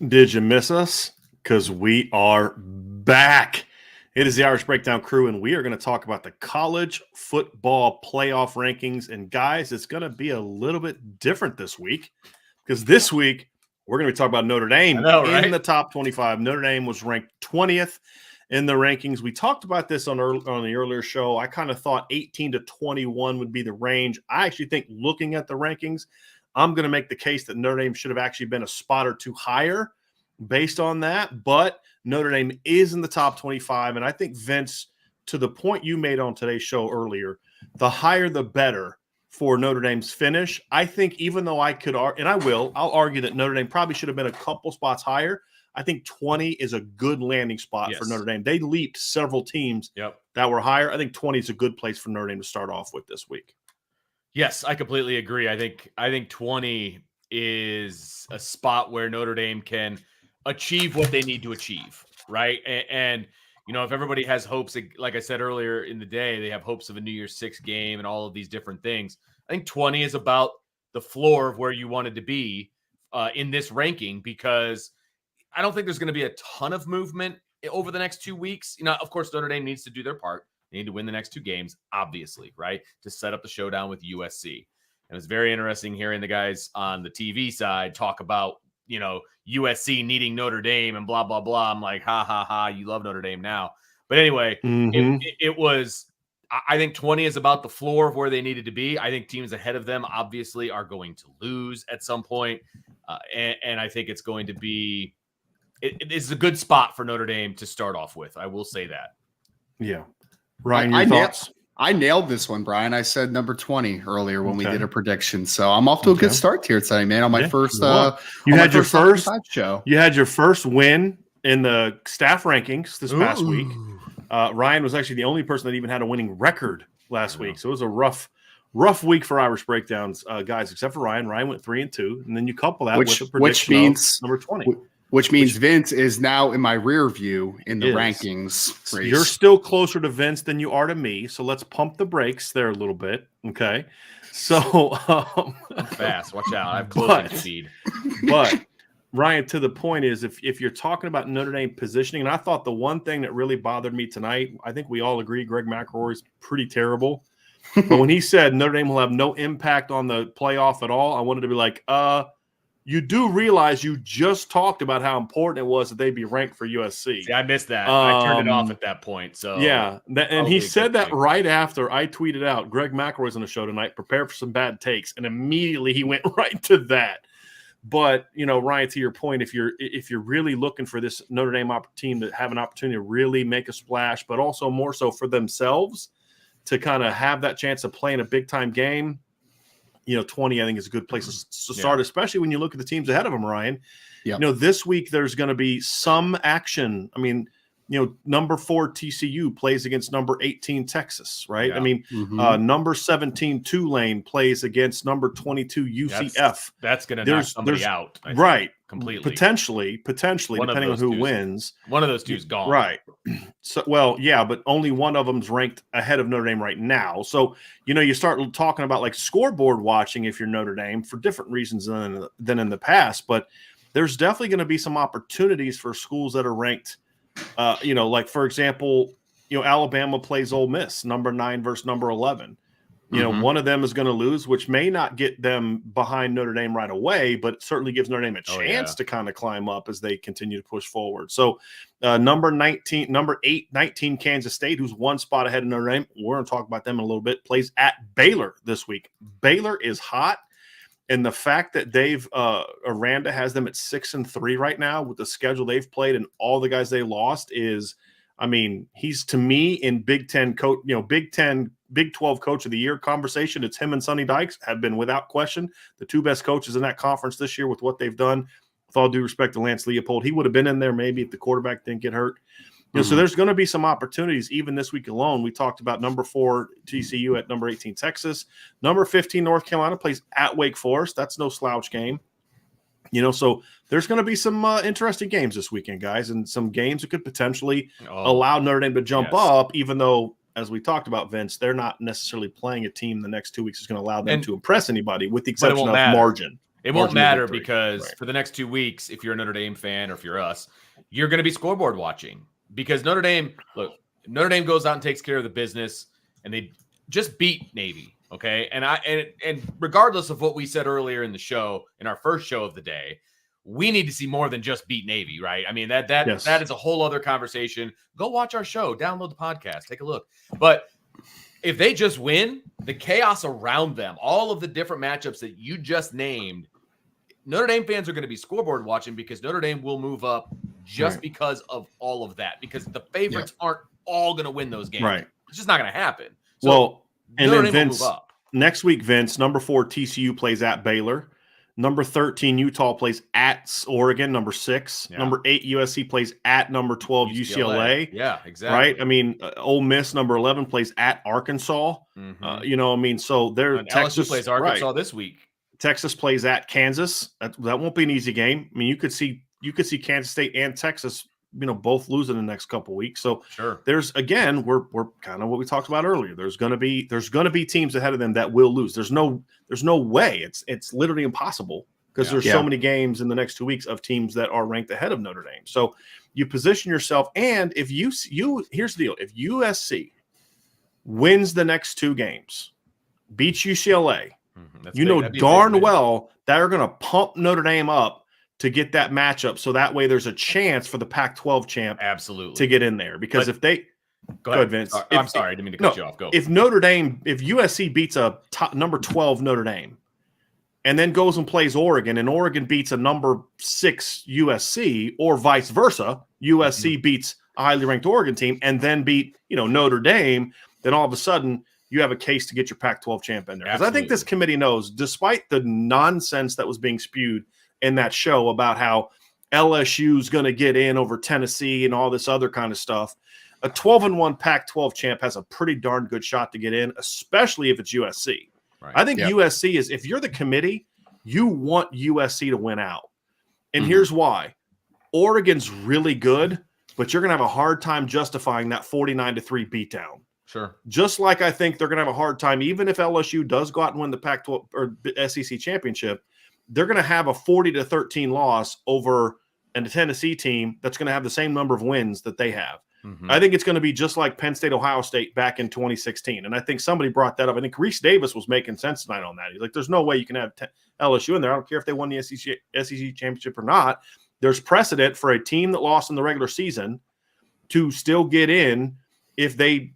Did you miss us? Because we are back. It is the Irish Breakdown crew, and we are going to talk about the college football playoff rankings. And guys, it's going to be a little bit different this week because this week we're going to be talking about Notre Dame in the top 25. Notre Dame was ranked 20th in the rankings. We talked about this on the earlier show. I kind of thought 18 to 21 would be the range. I actually think looking at the rankings, I'm going to make the case that Notre Dame should have actually been a spot or two higher based on that, but Notre Dame is in the top 25, and I think, Vince, to the point you made on today's show earlier, the higher the better for Notre Dame's finish. I think even though I could, and I'll argue that Notre Dame probably should have been a couple spots higher. I think 20 is a good landing spot for Notre Dame. They leaped several teams that were higher. I think 20 is a good place for Notre Dame to start off with this week. Yes, I completely agree. I think 20 is a spot where Notre Dame can achieve what they need to achieve, right? And you know, if everybody has hopes, like I said earlier in the day, they have hopes of a New Year's Six game and all of these different things. I think 20 is about the floor of where you wanted to be in this ranking, because I don't think there's going to be a ton of movement over the next 2 weeks. You know, of course, Notre Dame needs to do their part. They need to win the next two games, obviously, right, to set up the showdown with USC. And it's very interesting hearing the guys on the TV side talk about, you know, USC needing Notre Dame and blah, blah, blah. I'm like, ha, ha, ha, you love Notre Dame now. But anyway, it was, I think 20 is about the floor of where they needed to be. I think teams ahead of them obviously are going to lose at some point. And I think it's going to be, it's a good spot for Notre Dame to start off with. I will say that. Yeah. Ryan, your thoughts? I nailed this one, Brian. I said number 20 earlier when we did a prediction. So I'm off to a good start here today, man. On my first you had your first show. You had your first win in the staff rankings this past week. Ryan was actually the only person that even had a winning record last week. So it was a rough week for Irish Breakdowns, guys, except for Ryan. Ryan went 3-2, and then you couple that with a prediction of number 20. Which means Vince is now in my rear view in the rankings race. You're still closer to Vince than you are to me, so let's pump the brakes there a little bit, okay? So fast, watch out. I have closing speed. But Ryan, to the point is, if you're talking about Notre Dame positioning, and I thought the one thing that really bothered me tonight, I think we all agree Greg McElroy is pretty terrible. But when he said Notre Dame will have no impact on the playoff at all, I wanted to be like, you do realize you just talked about how important it was that they be ranked for USC. See, I missed that. I turned it off at that point. So yeah, and he said that right after I tweeted out, Greg McElroy's on the show tonight, prepare for some bad takes, and immediately he went right to that. But you know, Ryan, to your point, if you're really looking for this Notre Dame team to have an opportunity to really make a splash, but also more so for themselves to kind of have that chance of playing a big time game, you know, 20, I think, is a good place to start, especially when you look at the teams ahead of them, Ryan. You know, this week there's going to be some action. I mean, you know, number 4 TCU plays against number 18 Texas, right? I mean, number 17 Tulane plays against number 22 UCF. That's going to knock somebody out, I think, completely. Potentially, depending on who wins. One of those two is gone. Right. So, well, yeah, but only one of them's ranked ahead of Notre Dame right now. So, you know, you start talking about like scoreboard watching if you're Notre Dame for different reasons than in the past. But there's definitely going to be some opportunities for schools that are ranked. You know, like, for example, you know, Alabama plays Ole Miss, number 9 versus number 11. You know, one of them is going to lose, which may not get them behind Notre Dame right away, but it certainly gives Notre Dame a chance to kind of climb up as they continue to push forward. So number 8, 19 Kansas State, who's one spot ahead of Notre Dame, we're going to talk about them in a little bit, plays at Baylor this week. Baylor is hot. And the fact that Aranda has them at 6-3 right now with the schedule they've played and all the guys they lost is, I mean, he's, to me, in Big 12 Coach of the Year conversation. It's him and Sonny Dykes have been, without question, the two best coaches in that conference this year with what they've done. With all due respect to Lance Leopold, he would have been in there maybe if the quarterback didn't get hurt. You know, so there's going to be some opportunities even this week alone. We talked about number 4 TCU at number 18 Texas. Number 15 North Carolina plays at Wake Forest. That's no slouch game. You know, so there's going to be some interesting games this weekend, guys, and some games that could potentially allow Notre Dame to jump up, even though, as we talked about, Vince, they're not necessarily playing a team the next 2 weeks is going to allow them to impress anybody, with the exception of margin. It won't Margin of matter victory. because Right. for the next 2 weeks, if you're a Notre Dame fan or if you're us, you're going to be scoreboard watching because Notre Dame goes out and takes care of the business and they just beat Navy. Okay. And regardless of what we said earlier in the show, in our first show of the day, we need to see more than just beat Navy, right? I mean, that Yes. is a whole other conversation. Go watch our show, download the podcast, take a look. But if they just win, the chaos around them, all of the different matchups that you just named, Notre Dame fans are going to be scoreboard watching because Notre Dame will move up just Right. because of all of that, because the favorites aren't all going to win those games. Right. It's just not going to happen. So Well, and Notre then Dame will Vince, move up. next week, Vince, number 4 TCU plays at Baylor. Number 13 Utah plays at Oregon. Number 6. Yeah. Number 8 USC plays at number 12 UCLA. Yeah, exactly. Right. I mean, Ole Miss number 11 plays at Arkansas. Mhm. You know, I mean, so they're And LSU plays Arkansas right. this week. Texas plays at Kansas. That won't be an easy game. I mean, you could see Kansas State and Texas, you know, both lose in the next couple of weeks. So Sure. there's, again, we're kind of what we talked about earlier. There's going to be teams ahead of them that will lose. There's no way. It's literally impossible because there's so many games in the next 2 weeks of teams that are ranked ahead of Notre Dame. So you position yourself, and if here's the deal: if USC wins the next 2 games, beats UCLA, you know darn well they're going to pump Notre Dame up to get that matchup, so that way there's a chance for the Pac-12 champ absolutely to get in there. Because if they go ahead, Vince. I'm sorry, I didn't mean to cut you off. Go. If USC beats a number 12 Notre Dame, and then goes and plays Oregon, and Oregon beats a number 6 USC, or vice versa, USC beats a highly ranked Oregon team, and then beat Notre Dame, then all of a sudden you have a case to get your Pac-12 champ in there. Because I think this committee knows, despite the nonsense that was being spewed in that show about how LSU's going to get in over Tennessee and all this other kind of stuff, a 12-1 Pac-12 champ has a pretty darn good shot to get in, especially if it's USC. Right. I think USC is, if you're the committee, you want USC to win out. And here's why. Oregon's really good, but you're going to have a hard time justifying that 49-3 beatdown. Sure. Just like I think they're going to have a hard time, even if LSU does go out and win the Pac-12 or SEC championship, they're going to have a 40-13 loss over a Tennessee team that's going to have the same number of wins that they have. I think it's going to be just like Penn State, Ohio State back in 2016. And I think somebody brought that up. I think Reese Davis was making sense tonight on that. He's like, there's no way you can have LSU in there. I don't care if they won the SEC championship or not. There's precedent for a team that lost in the regular season to still get in if they,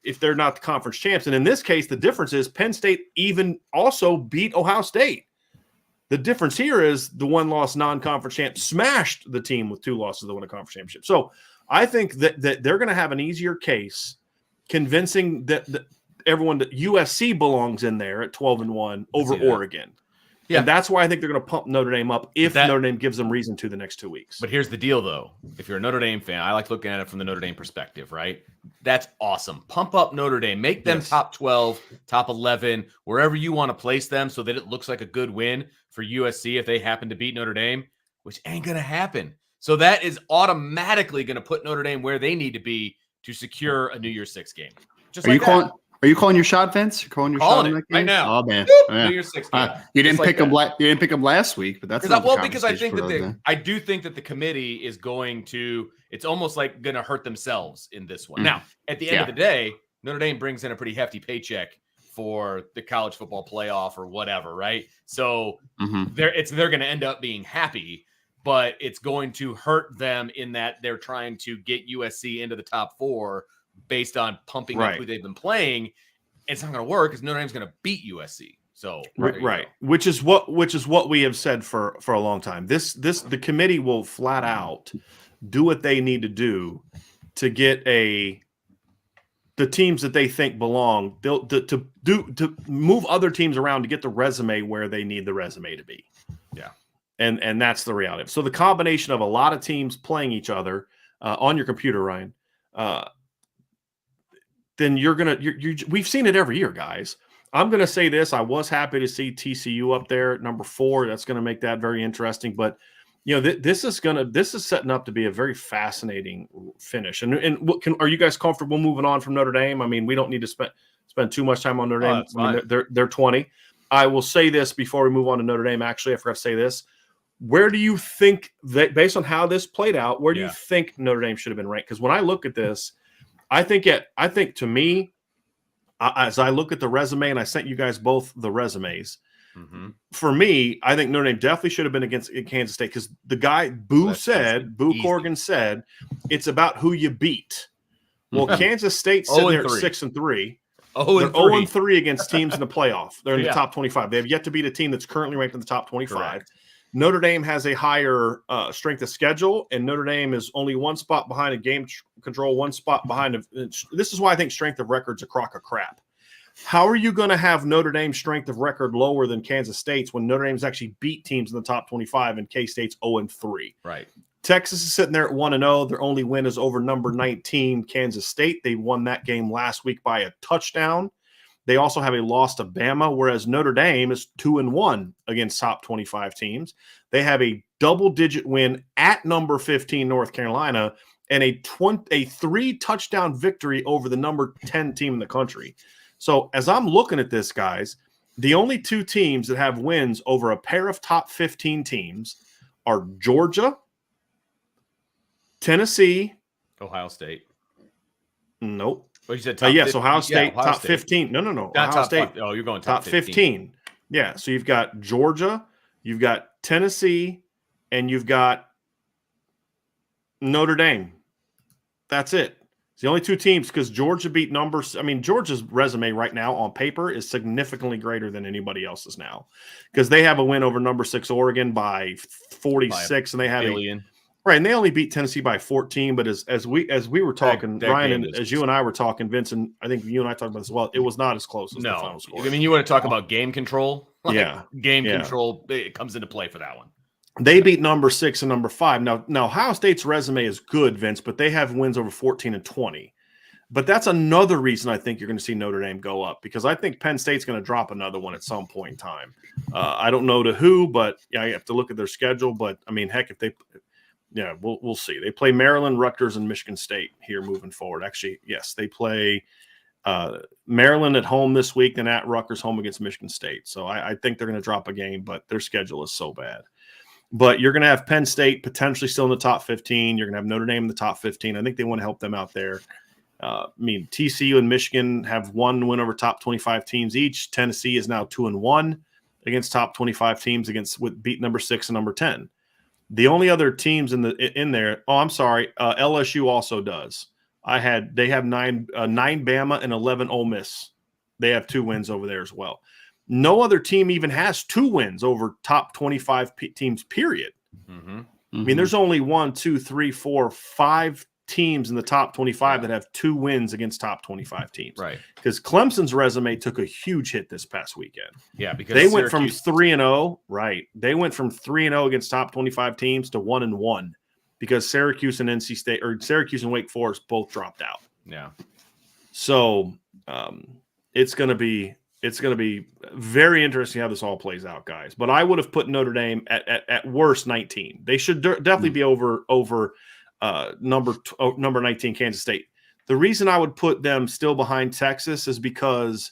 if they're not the conference champs. And in this case, the difference is Penn State even also beat Ohio State. The difference here is the one-loss non-conference champ smashed the team with 2 losses that won a conference championship. So I think that they're going to have an easier case convincing that everyone that USC belongs in there at 12-1 over Oregon. Yeah. And that's why I think they're going to pump Notre Dame up if Notre Dame gives them reason to the next 2 weeks. But here's the deal, though. If you're a Notre Dame fan, I like looking at it from the Notre Dame perspective, right? That's awesome. Pump up Notre Dame. Make them top 12, top 11, wherever you want to place them so that it looks like a good win for USC if they happen to beat Notre Dame, which ain't going to happen. So that is automatically going to put Notre Dame where they need to be to secure a New Year's Six game. Just Are you calling your shot, Vince? You're calling your shot in that game? Right now. Oh man, New Year's Six game. You didn't pick him. You didn't pick him last week, but that's because I think that I do think that the committee is going to. It's almost like going to hurt themselves in this one. Now, at the end of the day, Notre Dame brings in a pretty hefty paycheck for the college football playoff or whatever, right? So they're going to end up being happy, but it's going to hurt them in that they're trying to get USC into the top 4 based on pumping up who they've been playing. It's not going to work because Notre Dame's going to beat USC. So right, which is what we have said for a long time. The committee will flat out do what they need to do to get the teams that they think belong. They'll to move other teams around to get the resume where they need the resume to be. Yeah. And that's the reality. So the combination of a lot of teams playing each other on your computer, Ryan, then we've seen it every year, guys. I'm going to say this. I was happy to see TCU up there at number 4. That's going to make that very interesting. But, this is setting up to be a very fascinating finish. And are you guys comfortable moving on from Notre Dame? I mean, we don't need to spend too much time on Notre Dame. I mean, they're 20. I will say this before we move on to Notre Dame. Actually, I forgot to say this. Where do you think that, based on how this played out, where do you think Notre Dame should have been ranked? Because when I look at this, I think to me, as I look at the resume, and I sent you guys both the resumes, for me, I think Notre Dame definitely should have been against Kansas State, because the guy Boo Corrigan said it's about who you beat. Well, Kansas State's sitting there at 6-3. They're 0-3 against teams in the playoff. They're in the top 25. They have yet to beat a team that's currently ranked in the top 25. Correct. Notre Dame has a higher strength of schedule, and Notre Dame is only one spot behind a game control, one spot behind. This is why I think strength of record's a crock of crap. How are you going to have Notre Dame's strength of record lower than Kansas State's when Notre Dame's actually beat teams in the top 25 and K-State's 0-3? Right. Texas is sitting there at 1-0. Their only win is over number 19 Kansas State. They won that game last week by a touchdown. They also have a loss to Bama, whereas Notre Dame is 2-1 against top 25 teams. They have a double-digit win at number 15 North Carolina and a 3-touchdown victory over the number 10 team in the country. So as I'm looking at this, guys, the only two teams that have wins over a pair of top 15 teams are Georgia, Tennessee, Ohio State. Nope. Oh, you said top yes, Ohio State, Ohio top State. 15. No. Not Ohio top State. You're going top 15. Yeah. So you've got Georgia, you've got Tennessee, and you've got Notre Dame. That's it. It's the only two teams, because Georgia beat numbers. I mean, Georgia's resume right now on paper is significantly greater than anybody else's now, because they have a win over number 6 Oregon by 46, and they have right, and they only beat Tennessee by 14. But as we were talking, Ryan, and as you and I were talking, Vince, and I think you and I talked about this as well, it was not as close as the final score. I mean, you want to talk about game control? Game control, it comes into play for that one. They beat number 6 and number 5. Now Ohio State's resume is good, Vince, but they have wins over 14 and 20. But that's another reason I think you're going to see Notre Dame go up, because I think Penn State's going to drop another one at some point in time. I don't know to who, but I have to look at their schedule. But I mean, heck, if they we'll see. They play Maryland, Rutgers, and Michigan State here moving forward. Actually, yes, they play Maryland at home this week, then at Rutgers home against Michigan State. So I think they're going to drop a game, but their schedule is so bad. But you're going to have Penn State potentially still in the top 15. You're going to have Notre Dame in the top 15. I think they want to help them out there. I mean, TCU and Michigan have one win over top 25 teams each. Tennessee is now 2-1 against top 25 teams with beat number 6 and number 10. The only other teams in there. Oh, I'm sorry. LSU also does. They have 9 Bama and 11 Ole Miss. They have 2 wins over there as well. No other team even has 2 wins over top 25 teams, period. I mean, there's only 1, 2, 3, 4, 5 teams in the top 25 that have 2 wins against top 25 teams. Right. Because Clemson's resume took a huge hit this past weekend. Yeah, because they went from 3-0. Right. They went from 3-0 against top 25 teams to 1-1 because Syracuse and NC State, or Syracuse and Wake Forest, both dropped out. Yeah. So it's going to be very interesting how this all plays out, guys. But I would have put Notre Dame at worst 19. They should definitely be over number 19 Kansas State. The reason I would put them still behind Texas is because,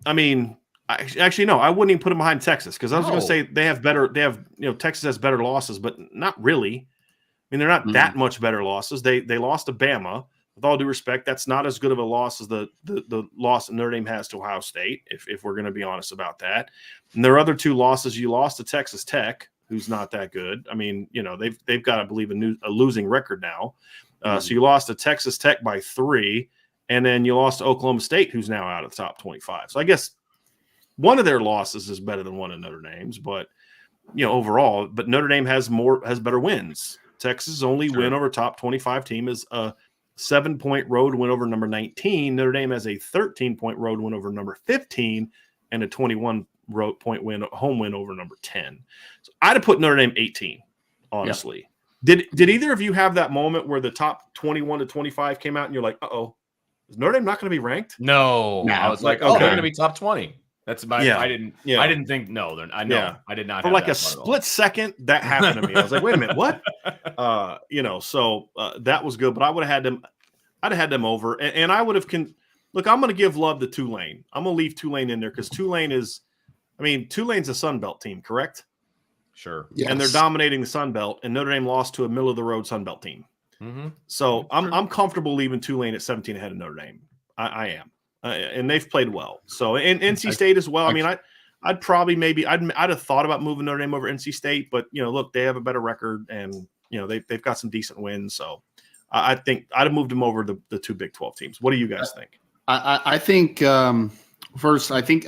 I mean, actually no, I wouldn't even put them behind Texas, because I was going to say Texas has better losses, but not really. I mean, they're not that much better losses. They lost to Bama. With all due respect, that's not as good of a loss as the loss that Notre Dame has to Ohio State, if we're going to be honest about that. And their other 2 losses, you lost to Texas Tech, who's not that good. I mean, they've got, I believe, a losing record now. So you lost to Texas Tech by 3, and then you lost to Oklahoma State, who's now out of the top 25. So I guess one of their losses is better than one of Notre Dame's, but overall, but Notre Dame has better wins. Texas' only win over top 25 team is a 7-point road win over number 19. Notre Dame has a 13-point road win over number 15 and a 21-point home win over number 10. So I'd have put Notre Dame 18, honestly. Yeah. Did either of you have that moment where the top 21 to 25 came out and you're like, uh-oh, is Notre Dame not going to be ranked? No. I was like, they're going to be top 20. That's my. Yeah. I didn't think. No, I know. Yeah. I did not. For like a split second, that happened to me. I was like, wait a minute, what? So that was good. But I would have had them. I'd have had them over, and I would have. look, I'm going to give love to Tulane. I'm going to leave Tulane in there because Tulane's a Sun Belt team, correct? Sure. Yes. And they're dominating the Sun Belt, and Notre Dame lost to a middle of the road Sun Belt team. Mm-hmm. So I'm comfortable leaving Tulane at 17 ahead of Notre Dame. I am, and they've played well. So and NC State as well. I mean, I'd probably I'd have thought about moving Notre Dame over NC State, but look, they have a better record, and they've got some decent wins. So I think I'd have moved them over the two Big 12 teams. What do you guys think? I think first, I think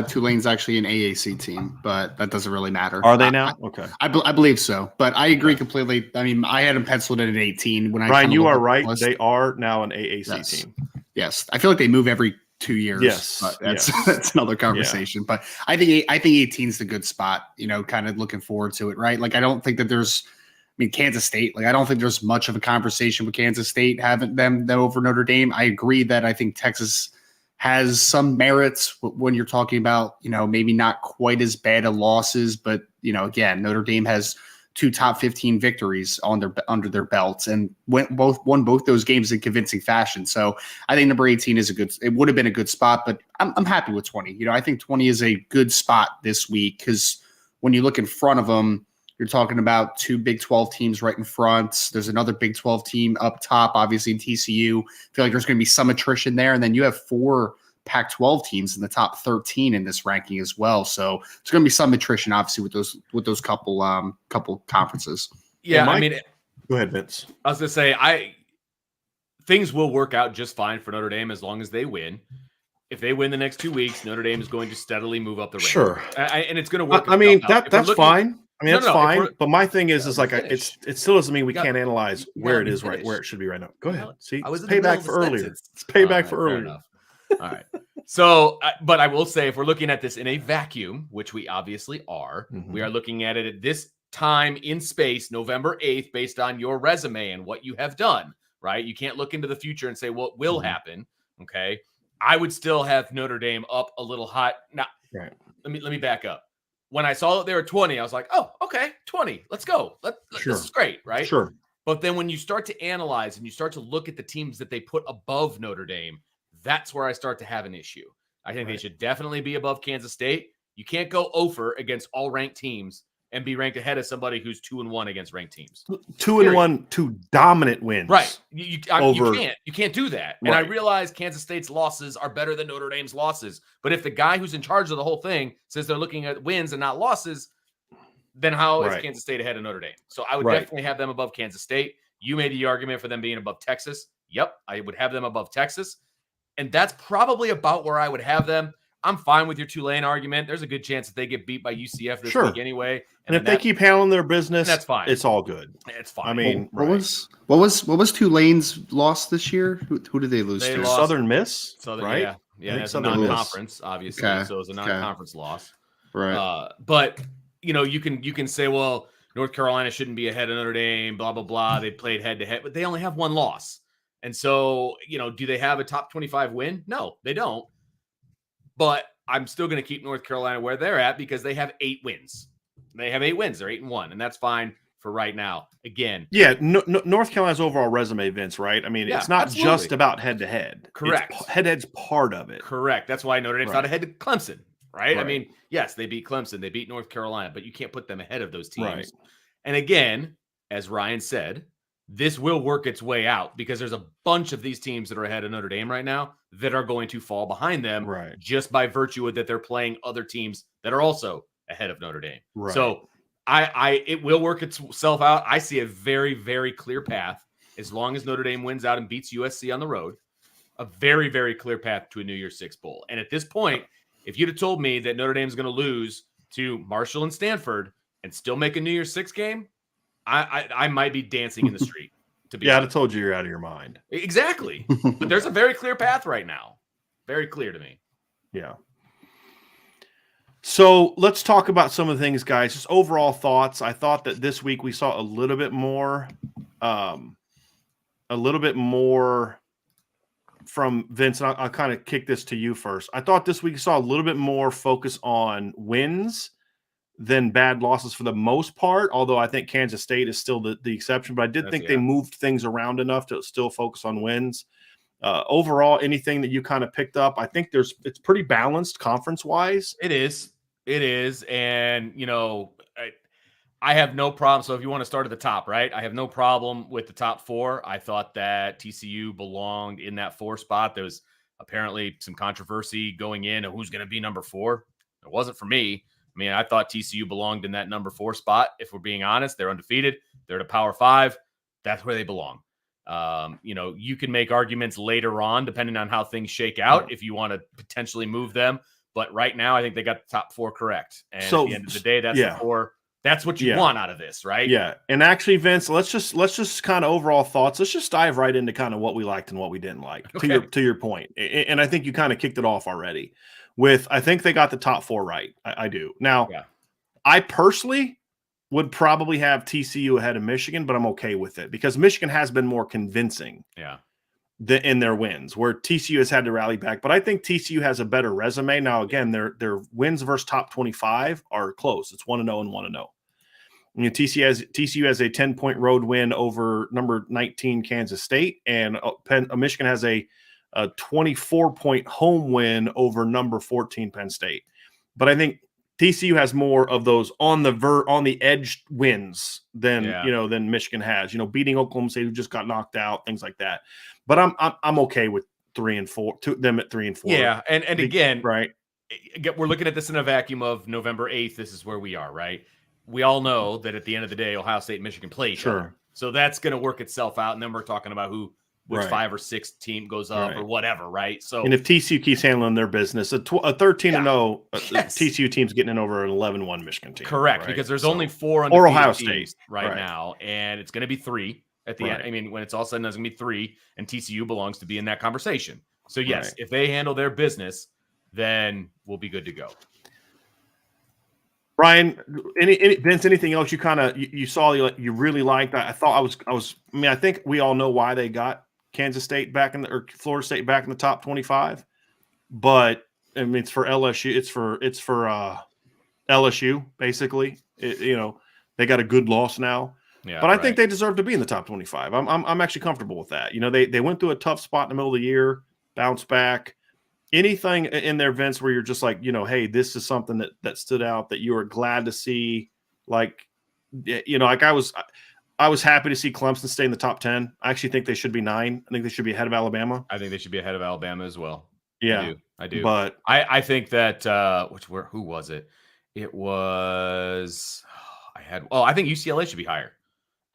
Tulane's actually an AAC team, but that doesn't really matter. Are they now? Okay, I believe so, but I agree completely. I mean, I had them penciled in at 18 when Ryan, you are right. They are now an AAC team. Yes, I feel like they move every 2 years. Yes, but that's another conversation. Yeah. But I think 18 is the good spot. Kind of looking forward to it, right? Like I don't think that there's. I mean, Kansas State. Like I don't think there's much of a conversation with Kansas State having them over Notre Dame. I agree that I think Texas has some merits when you're talking about, maybe not quite as bad of losses, but, again, Notre Dame has 2 top 15 victories under their belts and won both those games in convincing fashion. So I think number 18 it would have been a good spot, but I'm happy with 20. I think 20 is a good spot this week because when you look in front of them, you're talking about 2 Big 12 teams right in front. There's another Big 12 team up top, obviously in TCU. I feel like there's going to be some attrition there. And then you have 4 Pac-12 teams in the top 13 in this ranking as well. So there's going to be some attrition, obviously, with those couple conferences. Yeah, Mike, I mean, go ahead, Vince. I was going to say, things will work out just fine for Notre Dame as long as they win. If they win the next 2 weeks, Notre Dame is going to steadily move up the ranking. Sure, and it's going to work. I mean, that's fine. I mean, that's fine. But my thing is like it still doesn't mean we can't analyze where it is right where it should be right now. Go ahead. See, it's payback for earlier. It's payback for earlier. All right. So, but I will say, if we're looking at this in a vacuum, which we obviously are, we are looking at it at this time in space, November 8th, based on your resume and what you have done, right? You can't look into the future and say what will happen. Okay. I would still have Notre Dame up a little hot. Now, right. Let me back up. When I saw that they were 20, I was like, oh, okay, 20. Let's go. Sure. This is great, right? Sure. But then when you start to analyze and you start to look at the teams that they put above Notre Dame, that's where I start to have an issue. I think they should definitely be above Kansas State. You can't go over against all ranked teams and be ranked ahead of somebody who's 2-1 against ranked teams. 2-1, 2 dominant wins. Right. You can't do that. And I realize Kansas State's losses are better than Notre Dame's losses. But if the guy who's in charge of the whole thing says they're looking at wins and not losses, then how is Kansas State ahead of Notre Dame? So I would definitely have them above Kansas State. You made the argument for them being above Texas. Yep, I would have them above Texas. And that's probably about where I would have them. I'm fine with your Tulane argument. There's a good chance that they get beat by UCF this week anyway. And if they keep handling their business, that's fine. It's all good. It's fine. I mean, what was Tulane's loss this year? Who did they lose to? Southern Miss, right? Yeah, that's a non-conference, obviously. Okay. So it's a non-conference loss, right? But you can say, well, North Carolina shouldn't be ahead of Notre Dame. Blah blah blah. They played head to head, but they only have 1 loss. And so, do they have a top 25 win? No, they don't. But I'm still going to keep North Carolina where they're at because they have 8 wins. They have 8 wins. They're 8-1, and that's fine for right now. Again. Yeah, North Carolina's overall resume, Vince, right? I mean, it's not just about head-to-head. Correct. Head-to-head's part of it. Correct. That's why Notre Dame's not ahead of Clemson, right? I mean, yes, they beat Clemson. They beat North Carolina, but you can't put them ahead of those teams. Right. And again, as Ryan said, this will work its way out because there's a bunch of these teams that are ahead of Notre Dame right now that are going to fall behind them just by virtue of that they're playing other teams that are also ahead of Notre Dame. Right. So it will work itself out. I see a very, very clear path as long as Notre Dame wins out and beats USC on the road, a very, very clear path to a New Year's Six bowl. And at this point, if you'd have told me that Notre Dame's going to lose to Marshall and Stanford and still make a New Year's Six game, I might be dancing in the street. I'd have told you you're out of your mind. Exactly. But there's a very clear path right now. Very clear to me. Yeah. So let's talk about some of the things, guys. Just overall thoughts. I thought that this week we saw a little bit more from Vince. And I'll kind of kick this to you first. I thought this week we saw a little bit more focus on wins than bad losses for the most part, although I think Kansas State is still the exception. But I did think they moved things around enough to still focus on wins. Overall, anything that you kind of picked up, I think it's pretty balanced conference wise. It is. And, I have no problem. So if you want to start at the top, right? I have no problem with the top 4. I thought that TCU belonged in that 4 spot. There was apparently some controversy going in of who's going to be number 4. It wasn't for me. I mean, I thought TCU belonged in that number 4 spot. If we're being honest, they're undefeated. They're at a Power 5. That's where they belong. You can make arguments later on, depending on how things shake out, if you want to potentially move them. But right now, I think they got the top 4 correct. And at the end of the day, that's the 4. That's what you want out of this, right? Yeah. And actually, Vince, let's just kind of overall thoughts. Let's just dive right into kind of what we liked and what we didn't like. Okay. To your point. And I think you kind of kicked it off already with, I think they got the top 4 right. I do. Now, I personally would probably have TCU ahead of Michigan, but I'm okay with it because Michigan has been more convincing. In their wins, where TCU has had to rally back. But I think TCU has a better resume. Now, again, their wins versus top 25 are close. It's 1-0 and 1-0. TCU has a 10-point road win over number 19 Kansas State, and Michigan has a 24-point home win over number 14 Penn State. But I think TCU has more of those on the edge wins than Michigan has. Beating Oklahoma State, who just got knocked out, things like that. But I'm okay with 3 and 4. Them at 3 and 4. Yeah, and again, right. We're looking at this in a vacuum of November 8th. This is where we are, right? We all know that at the end of the day, Ohio State and Michigan play each other. So that's going to work itself out, and then we're talking about which 5 or 6 team goes up or whatever, right? So, and if TCU keeps handling their business, a 13-0 TCU team's getting in over an 11-1 Michigan team. Correct, because there's only 4 or Ohio State right now, and it's going to be 3 at the end. I mean, when it's all said and done, it's going to be 3, and TCU belongs to be in that conversation. So yes, if they handle their business, then we'll be good to go. Ryan, Vince, anything else you saw you really liked? I think we all know why they got Kansas State back or Florida State back in the top 25, but I mean it's for LSU. It's for LSU basically. They got a good loss now, but I think they deserve to be in the top 25. I'm actually comfortable with that. They went through a tough spot in the middle of the year, bounced back. Anything in their events where you're just like, hey, this is something that stood out that you were glad to see, like I was happy to see Clemson stay in the top 10. I actually think they should be 9. I think they should be ahead of Alabama. I think they should be ahead of Alabama as well. Yeah, I do. But I think that who was it? It was I think UCLA should be higher.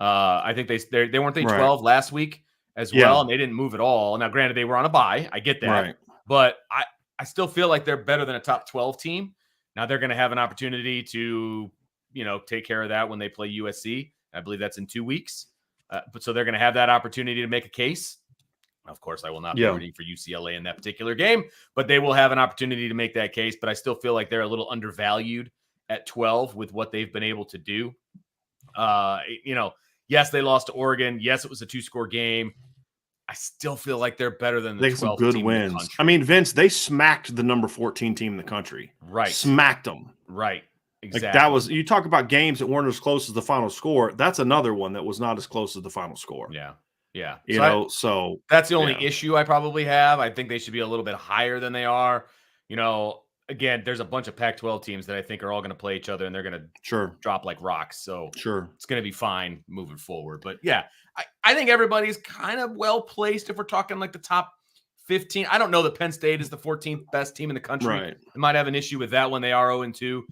I think they weren't 12 last week as well, and they didn't move at all. Now, granted, they were on a bye. I get that. Right. But I still feel like they're better than a top 12 team. Now they're going to have an opportunity to, take care of that when they play USC. I believe that's in 2 weeks. So they're going to have that opportunity to make a case. Of course, I will not be rooting for UCLA in that particular game, but they will have an opportunity to make that case. But I still feel like they're a little undervalued at 12 with what they've been able to do. Yes, they lost to Oregon. Yes, it was a 2-score game. I still feel like they're better than the 12th good team wins. in the country. I mean, Vince, they smacked the number 14 team in the country. Right. Smacked them. Right. Exactly. Like that was, you talk about games that weren't as close as the final score. That's another one that was not as close as the final score. Yeah. Yeah. So that's the only issue I probably have. I think they should be a little bit higher than they are. Again, there's a bunch of Pac-12 teams that I think are all going to play each other, and they're going to drop like rocks. So it's going to be fine moving forward. But yeah, I think everybody's kind of well placed if we're talking like the top 15. I don't know that Penn State is the 14th best team in the country. Right. They might have an issue with that when they are 0-2,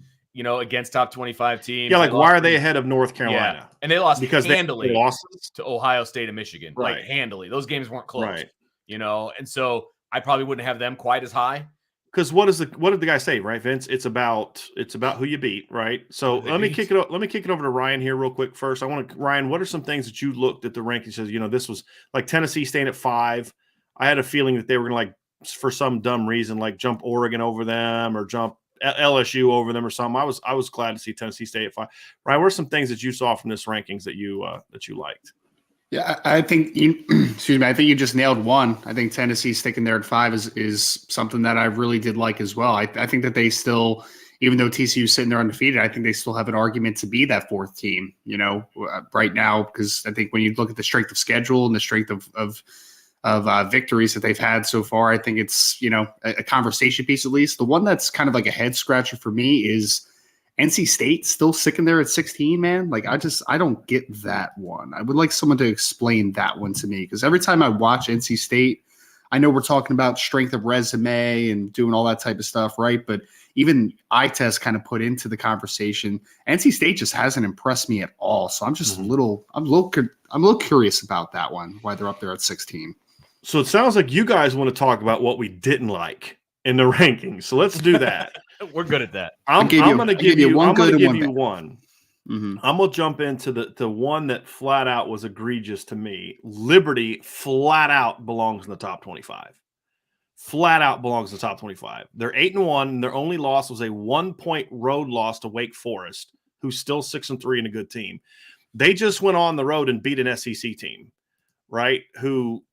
against top 25 teams. Yeah, like why are they ahead of North Carolina? Yeah. And they lost because handily they lost to Ohio State and Michigan. Right. Like handily. Those games weren't close. Right. And so I probably wouldn't have them quite as high. Because what did the guy say, right, Vince? It's about who you beat, right? So let me kick it over to Ryan here real quick first. Ryan, what are some things that you looked at the rankings? Says, this was like Tennessee staying at 5. I had a feeling that they were going to for some dumb reason, jump Oregon over them or jump LSU over them or something. I was glad to see Tennessee stay at 5. Ryan, what are some things that you saw from this rankings that you liked? Yeah, I think I think you just nailed one. I think Tennessee sticking there at 5 is something that I really did like as well. I think that they still, even though TCU is sitting there undefeated, I think they still have an argument to be that 4th team, right now, because I think when you look at the strength of schedule and the strength of victories that they've had so far. I think it's, a conversation piece at least. The one that's kind of like a head scratcher for me is NC State still sitting there at 16, man. Like, I don't get that one. I would like someone to explain that one to me, because every time I watch NC State, I know we're talking about strength of resume and doing all that type of stuff, right? But even eye test kind of put into the conversation, NC State just hasn't impressed me at all. So I'm just I'm a little curious about that one, why they're up there at 16. So it sounds like you guys want to talk about what we didn't like in the rankings. So let's do that. We're good at that. I'm going to give you one. Mm-hmm. I'm going to jump into the one that flat out was egregious to me. Liberty flat out belongs in the top 25. Flat out belongs in the top 25. They're 8-1, and their only loss was a 1-point road loss to Wake Forest, who's still 6-3 and a good team. They just went on the road and beat an SEC team, right? Who,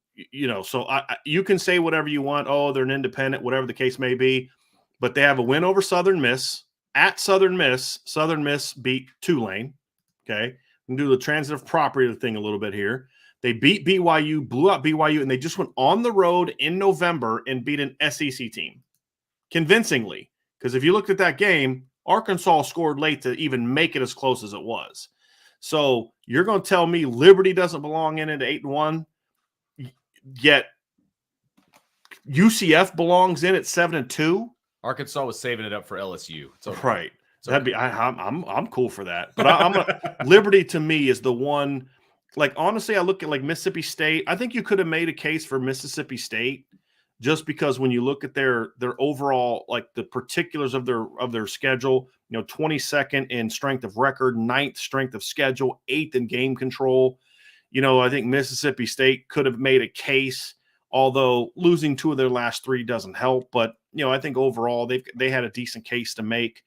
so you can say whatever you want. Oh, they're an independent, whatever the case may be. But they have a win over Southern Miss. At Southern Miss, Southern Miss beat Tulane. Okay. We can do the transitive property thing a little bit here. They beat BYU, blew out BYU, and they just went on the road in November and beat an SEC team convincingly. Because if you looked at that game, Arkansas scored late to even make it as close as it was. So you're going to tell me Liberty doesn't belong in it at 8-1, yet UCF belongs in at 7-2? Arkansas was saving it up for LSU. Okay. Right. That'd be I'm cool for that. But Liberty to me is the one. Like, honestly, I look at like Mississippi State. I think you could have made a case for Mississippi State just because when you look at their overall, like the particulars of their schedule, 22nd in strength of record, 9th strength of schedule, 8th in game control. I think Mississippi State could have made a case, although losing 2 of their last 3 doesn't help. But I think overall they had a decent case to make.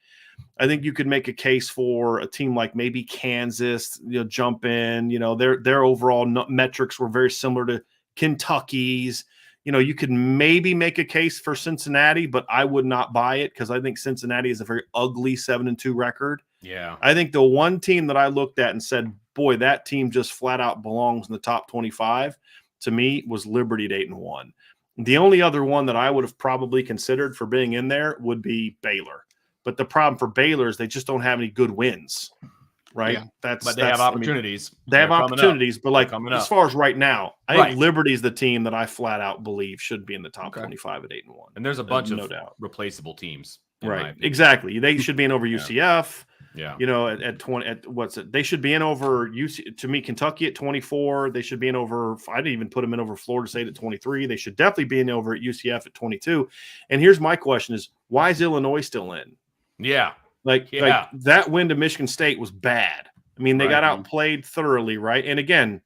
I think you could make a case for a team like maybe Kansas, jump in. Their overall metrics were very similar to Kentucky's. You could maybe make a case for Cincinnati, but I would not buy it because I think Cincinnati is a very ugly 7-2 record. Yeah. I think the one team that I looked at and said, boy, that team just flat out belongs in the top 25 to me was Liberty at 8-1. The only other one that I would have probably considered for being in there would be Baylor. But the problem for Baylor is they just don't have any good wins, right? Yeah. But they have opportunities. They have opportunities, but like as far as right now, I think Liberty is the team that I flat out believe should be in the top 25 at 8-1. And there's a bunch of doubt. replaceable teams. Right. Exactly. They should be in over UCF. Yeah. At 20, at what's it? They should be in over UC. To me, Kentucky at 24. They should be in over. I didn't even put them in over Florida State at 23. They should definitely be in over at UCF at 22. And here's my question: is why is Illinois still in? Yeah. Like that win to Michigan State was bad. I mean, they got outplayed thoroughly, right? And again,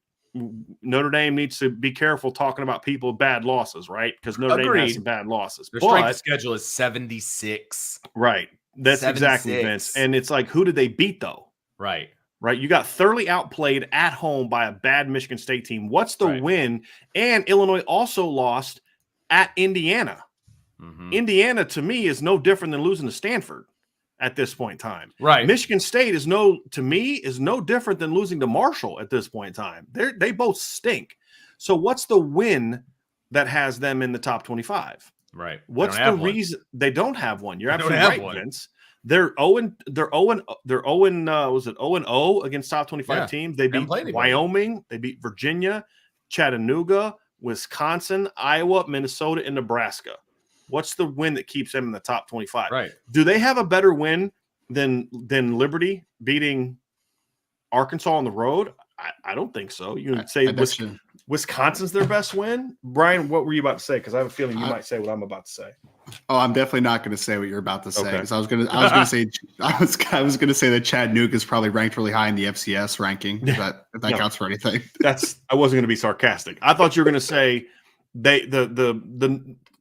Notre Dame needs to be careful talking about people with bad losses, right? Because Notre Dame has some bad losses. Their strength of schedule is 76. Right. That's 76. Exactly, Vince. And it's like, who did they beat, though? Right. Right. You got thoroughly outplayed at home by a bad Michigan State team. What's the win? And Illinois also lost at Indiana. Mm-hmm. Indiana, to me, is no different than losing to Stanford at this point in time. Right. Michigan State is no different than losing to Marshall at this point in time. They both stink. So what's the win that has them in the top 25? Right. What's the reason they don't have one? You're absolutely right, Vince. They're 0 against top 25 teams. They beat Wyoming, they beat Virginia, Chattanooga, Wisconsin, Iowa, Minnesota, and Nebraska. What's the win that keeps them in the top 25? Right. Do they have a better win than Liberty beating Arkansas on the road? I don't think so. You would say Wisconsin's their best win? Brian, what were you about to say? Because I have a feeling you might say what I'm about to say. Oh, I'm definitely not going to say what you're about to say. Because I was going to say that Chattanooga is probably ranked really high in the FCS ranking. If that counts for anything. I wasn't going to be sarcastic. I thought you were going to say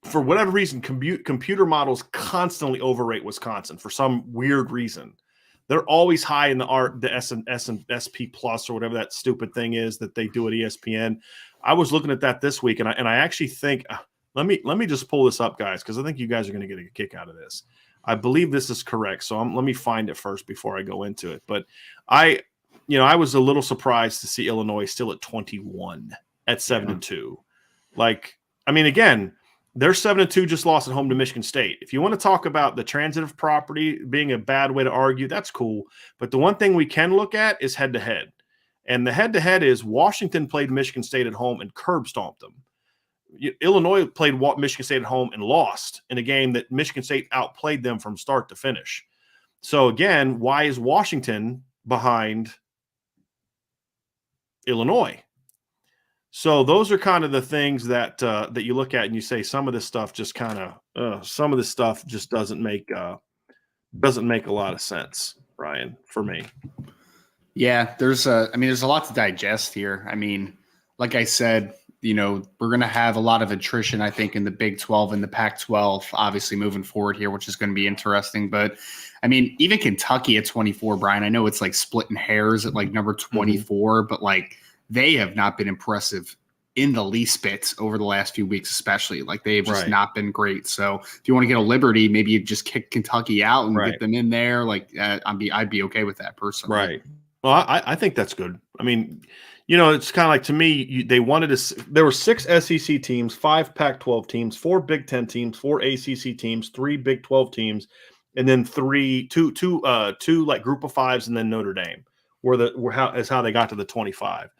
for whatever reason, computer models constantly overrate Wisconsin for some weird reason. They're always high in the S and SP Plus or whatever that stupid thing is that they do at ESPN. I was looking at that this week, and I actually think let me just pull this up, guys, because I think you guys are going to get a kick out of this. I believe this is correct, so let me find it first before I go into it. But I was a little surprised to see Illinois still at 21 at 7-2. Like, I mean, again, they're 7-2, just lost at home to Michigan State. If you want to talk about the transitive property being a bad way to argue, that's cool. But the one thing we can look at is head-to-head. And the head-to-head is Washington played Michigan State at home and curb stomped them. Illinois played Michigan State at home and lost in a game that Michigan State outplayed them from start to finish. So, again, why is Washington behind Illinois? So those are kind of the things that that you look at and you say some of this stuff just kind of some of this stuff just doesn't make a lot of sense, Ryan, for me. Yeah, there's a lot to digest here. I mean, like I said, we're going to have a lot of attrition, I think, in the Big 12 and the Pac-12, obviously moving forward here, which is going to be interesting. But I mean, even Kentucky at 24, Brian, I know it's like splitting hairs at like number 24, but like they have not been impressive in the least bit over the last few weeks, especially. Like they have just not been great. So if you want to get a liberty, maybe you just kick Kentucky out and get them in there. Like I'd be okay with that personally. Right. Well, I think that's good. I mean, it's kind of like, to me, they wanted to. There were 6 SEC teams, 5 Pac-12 teams, 4 Big 10 teams, 4 ACC teams, 3 Big 12 teams, and then two like Group of Fives, and then Notre Dame is how they got to the 25.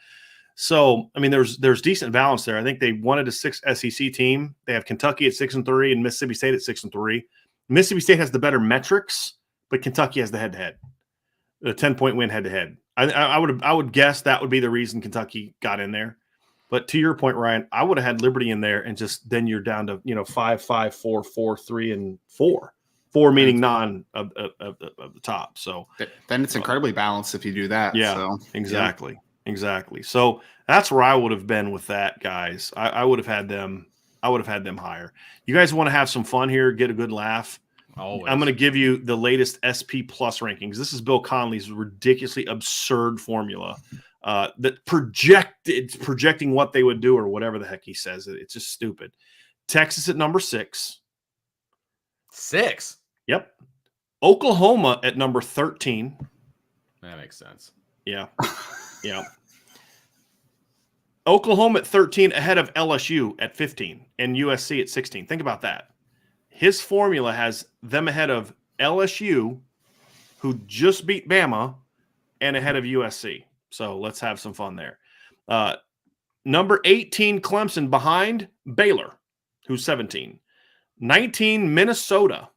So, I mean, there's decent balance there. I think they wanted a 6 SEC team. They have Kentucky at 6-3 and Mississippi State at 6-3. Mississippi State has the better metrics, but Kentucky has the head-to-head, a 10-point win head-to-head. I would guess that would be the reason Kentucky got in there. But to your point, Ryan, I would have had Liberty in there, and just then you're down to 5, 5, 4, 4, 3, and 4. 4 meaning none of the top. So then it's incredibly balanced if you do that. Yeah, so, exactly. Yeah. Exactly. So that's where I would have been with that, guys. I would have had them. I would have had them higher. You guys want to have some fun here, get a good laugh. Always. I'm going to give you the latest SP Plus rankings. This is Bill Connelly's ridiculously absurd formula that projecting what they would do or whatever the heck he says. It's just stupid. Texas at number 6. 6. Yep. Oklahoma at number 13. That makes sense. Yeah. Yeah. Oklahoma at 13 ahead of LSU at 15 and USC at 16. Think about that. His formula has them ahead of LSU, who just beat Bama, and ahead of USC. So let's have some fun there. Number 18, Clemson behind Baylor, who's 17. 19, Minnesota.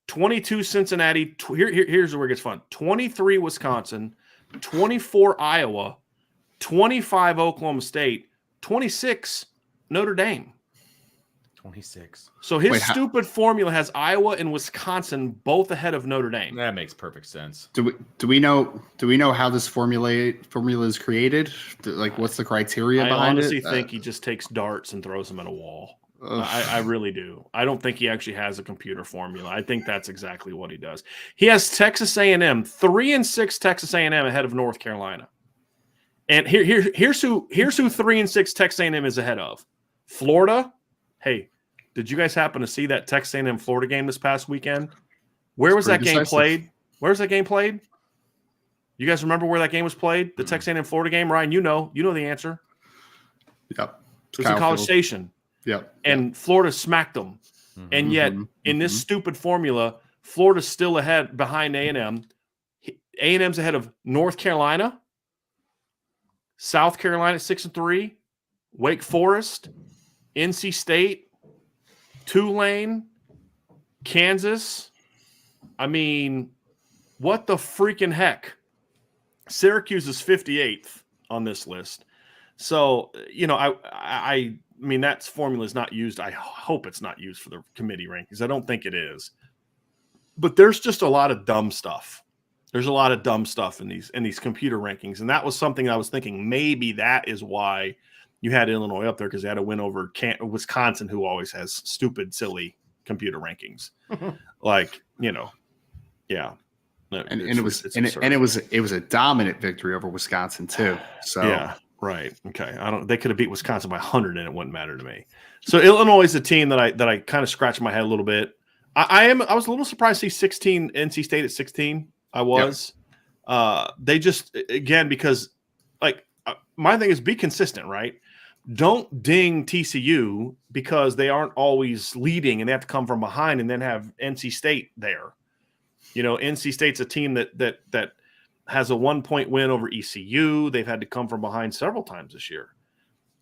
22, Cincinnati. Here's where it gets fun. 23, Wisconsin. 24, Iowa. 25, Oklahoma State. 26, Notre Dame. 26. So his stupid formula has Iowa and Wisconsin both ahead of Notre Dame. That makes perfect sense. Do we know how this formula is created? Like, what's the criteria behind it? I honestly think he just takes darts and throws them at a wall. I really do. I don't think he actually has a computer formula. I think that's exactly what he does. He has Texas A&M, 3-6 Texas A&M ahead of North Carolina. And here's who 3-6 Texas A&M is ahead of. Florida. Hey, did you guys happen to see that Texas A&M Florida game this past weekend? Where was that game played? Where's that game played? You guys remember where that game was played? The Texas A&M Florida game, Ryan. You know the answer. Yep, it was in College Station. Yep. And Florida smacked them. Mm-hmm. And yet, in this stupid formula, Florida's still ahead behind A&M. A&M's ahead of North Carolina, South Carolina 6-3, Wake Forest, NC State, Tulane, Kansas. I mean, what the freaking heck? Syracuse is 58th on this list. So, I mean, that formula is not used. I hope it's not used for the committee rankings. I don't think it is. But there's just a lot of dumb stuff. There's a lot of dumb stuff in these computer rankings. And that was something I was thinking maybe that is why you had Illinois up there, because they had a win over Wisconsin, who always has stupid, silly computer rankings. Yeah. And it was a dominant victory over Wisconsin too. So yeah, right. Okay. They could have beat Wisconsin by 100 and it wouldn't matter to me. So Illinois is a team that I kind of scratched my head a little bit. I was a little surprised to see 16 NC State at 16. I was. Yep. They just, again, because my thing is be consistent, right? don't ding TCU because they aren't always leading and they have to come from behind and then have NC State there. NC State's a team that has a 1-point win over ECU. They've had to come from behind several times this year.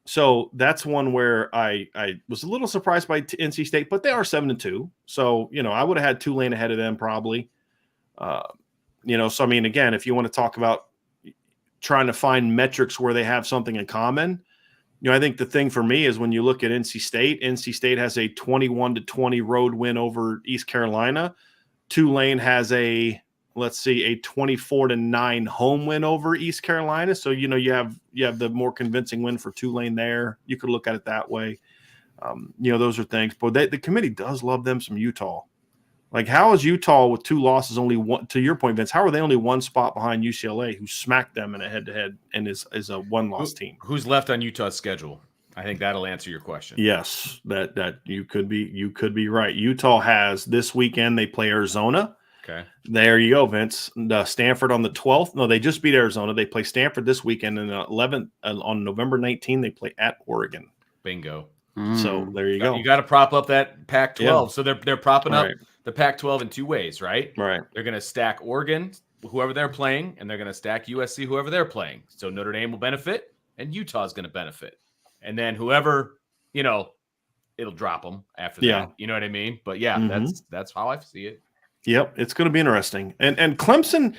So that's one where I was a little surprised by NC State, but they are 7-2. So, I would have had Tulane ahead of them probably. So I mean, again, if you want to talk about trying to find metrics where they have something in common, I think the thing for me is when you look at NC State has a 21-20 road win over East Carolina. Tulane has a 24-9 home win over East Carolina. So, you have the more convincing win for Tulane there. You could look at it that way. Those are things. But the committee does love them some Utah. Like, how is Utah with 2 losses only one? To your point, Vince, how are they only 1 spot behind UCLA, who smacked them in a head-to-head and is a 1-loss team? Who's left on Utah's schedule? I think that'll answer your question. Yes, that you could be right. Utah has this weekend they play Arizona. Okay, there you go, Vince. Stanford on the 12th. No, they just beat Arizona. They play Stanford this weekend, and 11th on November 19th they play at Oregon. Bingo. So there you go. You got to prop up that Pac-12. Yeah. So they're propping up Right. the Pac-12 in 2 ways, right? Right. They're going to stack Oregon, whoever they're playing, and they're going to stack USC, whoever they're playing. So Notre Dame will benefit, and Utah's going to benefit. And then whoever, it'll drop them after Yeah. that. You know what I mean? But yeah, that's how I see it. Yep, it's going to be interesting. And Clemson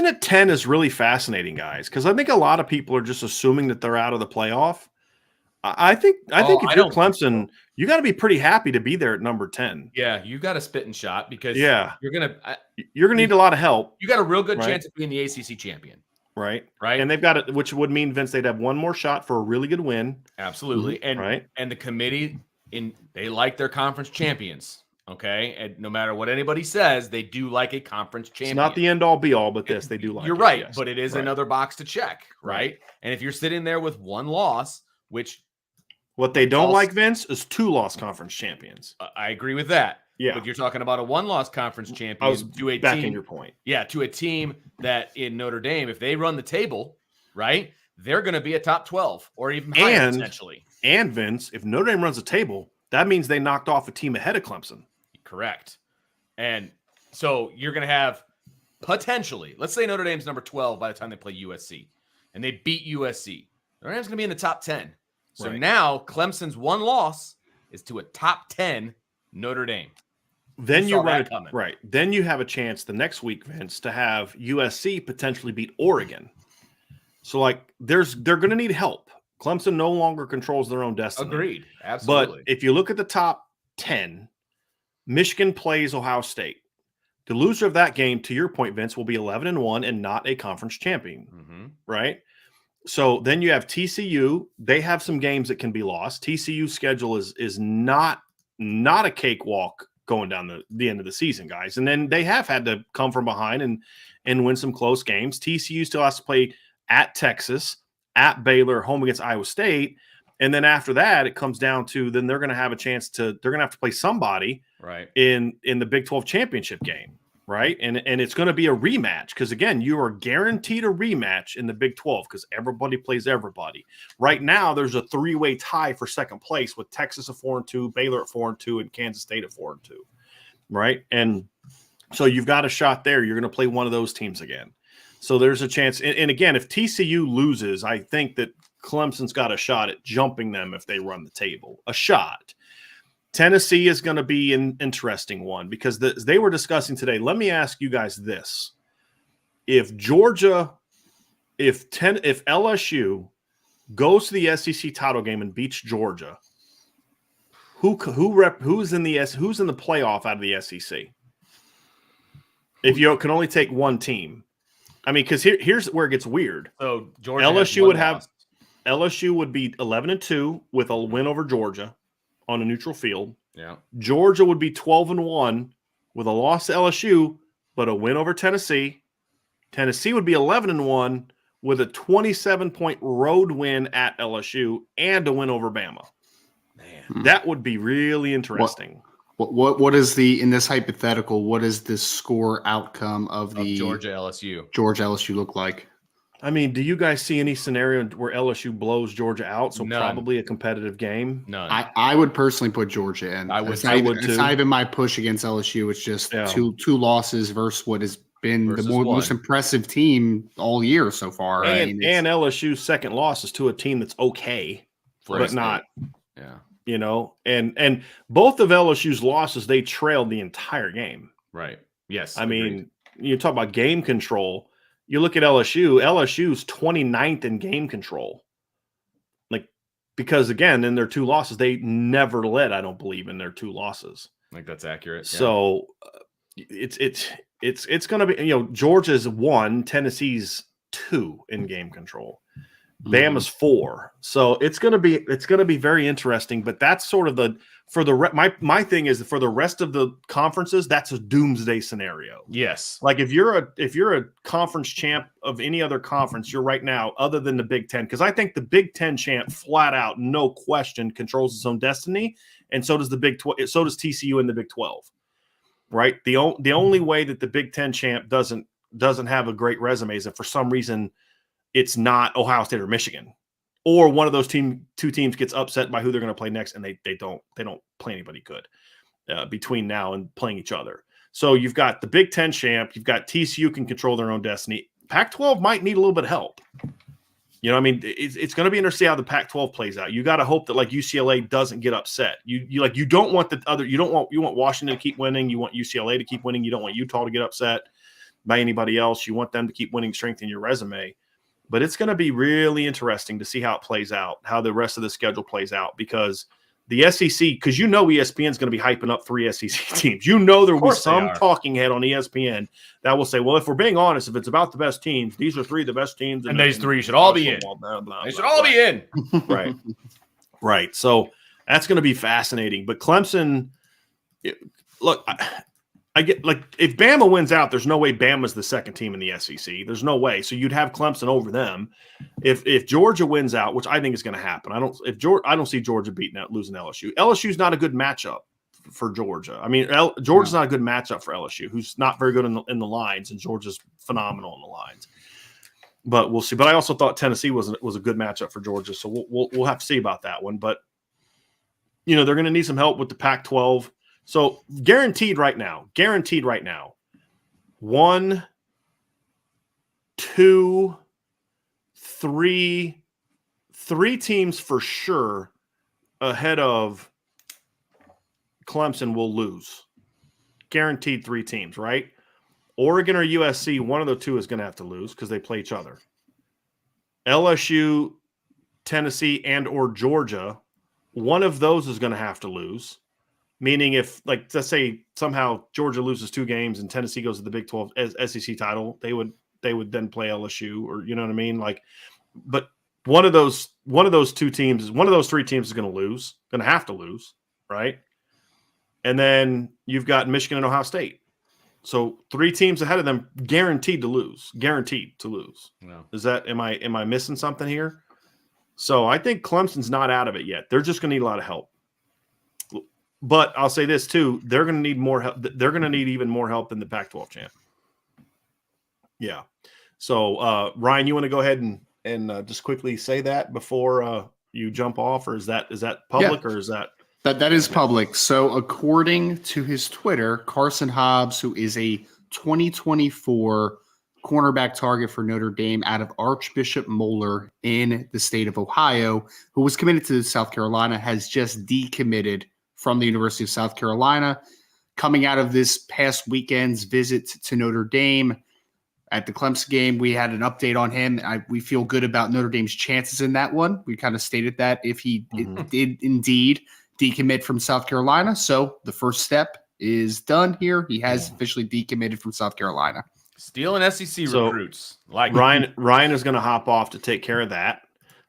at 10 is really fascinating, guys, because I think a lot of people are just assuming that they're out of the playoff. I think if you're Clemson, you got to be pretty happy to be there at number 10. Yeah, you got a spitting shot because you're gonna need a lot of help. You got a real good chance of being the ACC champion. Right. Right. And they've got it, which would mean, Vince, they'd have one more shot for a really good win. Absolutely. Mm-hmm. And the committee they like their conference champions. Okay. And no matter what anybody says, they do like a conference champion. It's not the end all be all, but they do like You're it, right. yes. But it is another box to check. Right. And if you're sitting there with 1 loss, which what they don't like, Vince, is 2-loss conference champions. I agree with that. Yeah. But you're talking about a 1-loss conference champion to a backing team. your point. Yeah, to a team that in Notre Dame, if they run the table, right, they're going to be a top 12 or even higher potentially. And Vince, if Notre Dame runs the table, that means they knocked off a team ahead of Clemson. Correct. And so you're going to have potentially, let's say Notre Dame's number 12 by the time they play USC, and they beat USC. Notre Dame's going to be in the top 10. So now Clemson's 1 loss is to a top 10 Notre Dame. Then you run it right. Then you have a chance the next week, Vince, to have USC potentially beat Oregon. So they're going to need help. Clemson no longer controls their own destiny. Agreed. Absolutely. But if you look at the top 10, Michigan plays Ohio State. The loser of that game, to your point, Vince, will be 11-1 and not a conference champion, right? So then you have TCU. They have some games that can be lost. TCU's schedule is not a cakewalk going down the end of the season, guys. And then they have had to come from behind and win some close games. TCU still has to play at Texas, at Baylor, home against Iowa State. And then after that, it comes down to then they're going to have a chance they're going to have to play somebody in the Big 12 championship game. Right. And it's going to be a rematch because, again, you are guaranteed a rematch in the Big 12 because everybody plays everybody. Right now, there's a 3-way tie for second place with Texas at 4-2, Baylor at 4-2, and Kansas State at 4-2. Right. And so you've got a shot there. You're going to play one of those teams again. So there's a chance. And again, if TCU loses, I think that Clemson's got a shot at jumping them if they run the table. A shot. Tennessee is going to be an interesting one because they were discussing today. Let me ask you guys this. If LSU goes to the SEC title game and beats Georgia, who's in the playoff out of the SEC? If you can only take one team. I mean, because here's where it gets weird. So Georgia LSU would be 11-2 with a win over Georgia on a neutral field. Yeah. Georgia would be 12-1 with a loss to LSU, but a win over Tennessee. Tennessee would be 11-1 with a 27-point road win at LSU and a win over Bama. Man, that would be really interesting. What is in this hypothetical, what is the score outcome of the Georgia LSU? Georgia LSU look like? I mean, do you guys see any scenario where LSU blows Georgia out? So None. probably a competitive game. None. I would personally put Georgia in. I would- It's I not would even, it's too. not even my push against LSU. It's just Yeah. two losses versus what has been Versus the one. most impressive team all year so far. I mean, And LSU's second loss is to a team that's okay, Florida but State. not, Yeah. you know, and both of LSU's losses, they trailed the entire game. Right. Yes. I agreed. mean, you talk about game control. You look at LSU's 29th in game control. Like, because again, in their two losses, they never led, I don't believe, in their two losses. I think that's accurate. Yeah. So it's going to be, you know, Georgia's 1, Tennessee's 2 in game control. Bama's 4. So it's going to be very interesting, but that's sort of my thing is for the rest of the conferences, that's a doomsday scenario. Yes. Like if you're a conference champ of any other conference, you're right now, other than the Big Ten, because I think the Big Ten champ flat out, no question, controls its own destiny, and so does the Big 12. So does TCU in the Big 12. Right. The only way that the Big Ten champ doesn't have a great resume is if for some reason it's not Ohio State or Michigan, or one of those two teams gets upset by who they're going to play next, and they don't play anybody good between now and playing each other. So you've got the Big Ten champ, you've got TCU can control their own destiny. Pac-12 might need a little bit of help. You know, I mean, it's going to be interesting to see how the Pac-12 plays out. You got to hope that like UCLA doesn't get upset. You don't want you want Washington to keep winning. You want UCLA to keep winning. You don't want Utah to get upset by anybody else. You want them to keep winning, strengthen your resume. But it's going to be really interesting to see how it plays out, how the rest of the schedule plays out, because the SEC, because you know ESPN is going to be hyping up 3 SEC teams. You know there will be some talking head on ESPN that will say, well, if we're being honest, if it's about the best teams, these are 3 of the best teams. And these 3 should all be in. They should all be in. Right. Right. So that's going to be fascinating. But Clemson, look, I get like if Bama wins out, there's no way Bama's the second team in the SEC. There's no way. So you'd have Clemson over them. If Georgia wins out, which I think is going to happen, I don't see Georgia losing LSU. LSU's not a good matchup for Georgia. I mean, Georgia's not a good matchup for LSU, who's not very good in the lines, and Georgia's phenomenal in the lines. But we'll see. But I also thought Tennessee was a good matchup for Georgia, so we'll have to see about that one. But you know, they're going to need some help with the Pac-12. So guaranteed right now, 1, 2, 3 teams for sure ahead of Clemson will lose. Guaranteed 3 teams, right? Oregon or USC, one of the 2 is going to have to lose because they play each other. LSU, Tennessee, and or Georgia, one of those is going to have to lose. Meaning if, like, let's say somehow Georgia loses 2 games and Tennessee goes to the Big 12 SEC title, they would then play LSU, or you know what I mean? Like, but one of those 3 teams is going to have to lose, right? And then you've got Michigan and Ohio State. So 3 teams ahead of them guaranteed to lose. No. Am I missing something here? So I think Clemson's not out of it yet. They're just going to need a lot of help. But I'll say this too: they're going to need more help. They're going to need even more help than the Pac-12 champ. Yeah. So Ryan, you want to go ahead and just quickly say that before you jump off, or is that public, or is that is public? So according to his Twitter, Carson Hobbs, who is a 2024 cornerback target for Notre Dame out of Archbishop Moeller in the state of Ohio, who was committed to South Carolina, has just decommitted from the University of South Carolina. Coming out of this past weekend's visit to Notre Dame at the Clemson game, we had an update on him. We feel good about Notre Dame's chances in that one. We kind of stated that if he did indeed decommit from South Carolina. So the first step is done here. He has officially decommitted from South Carolina. Stealing SEC recruits. Like Ryan is going to hop off to take care of that.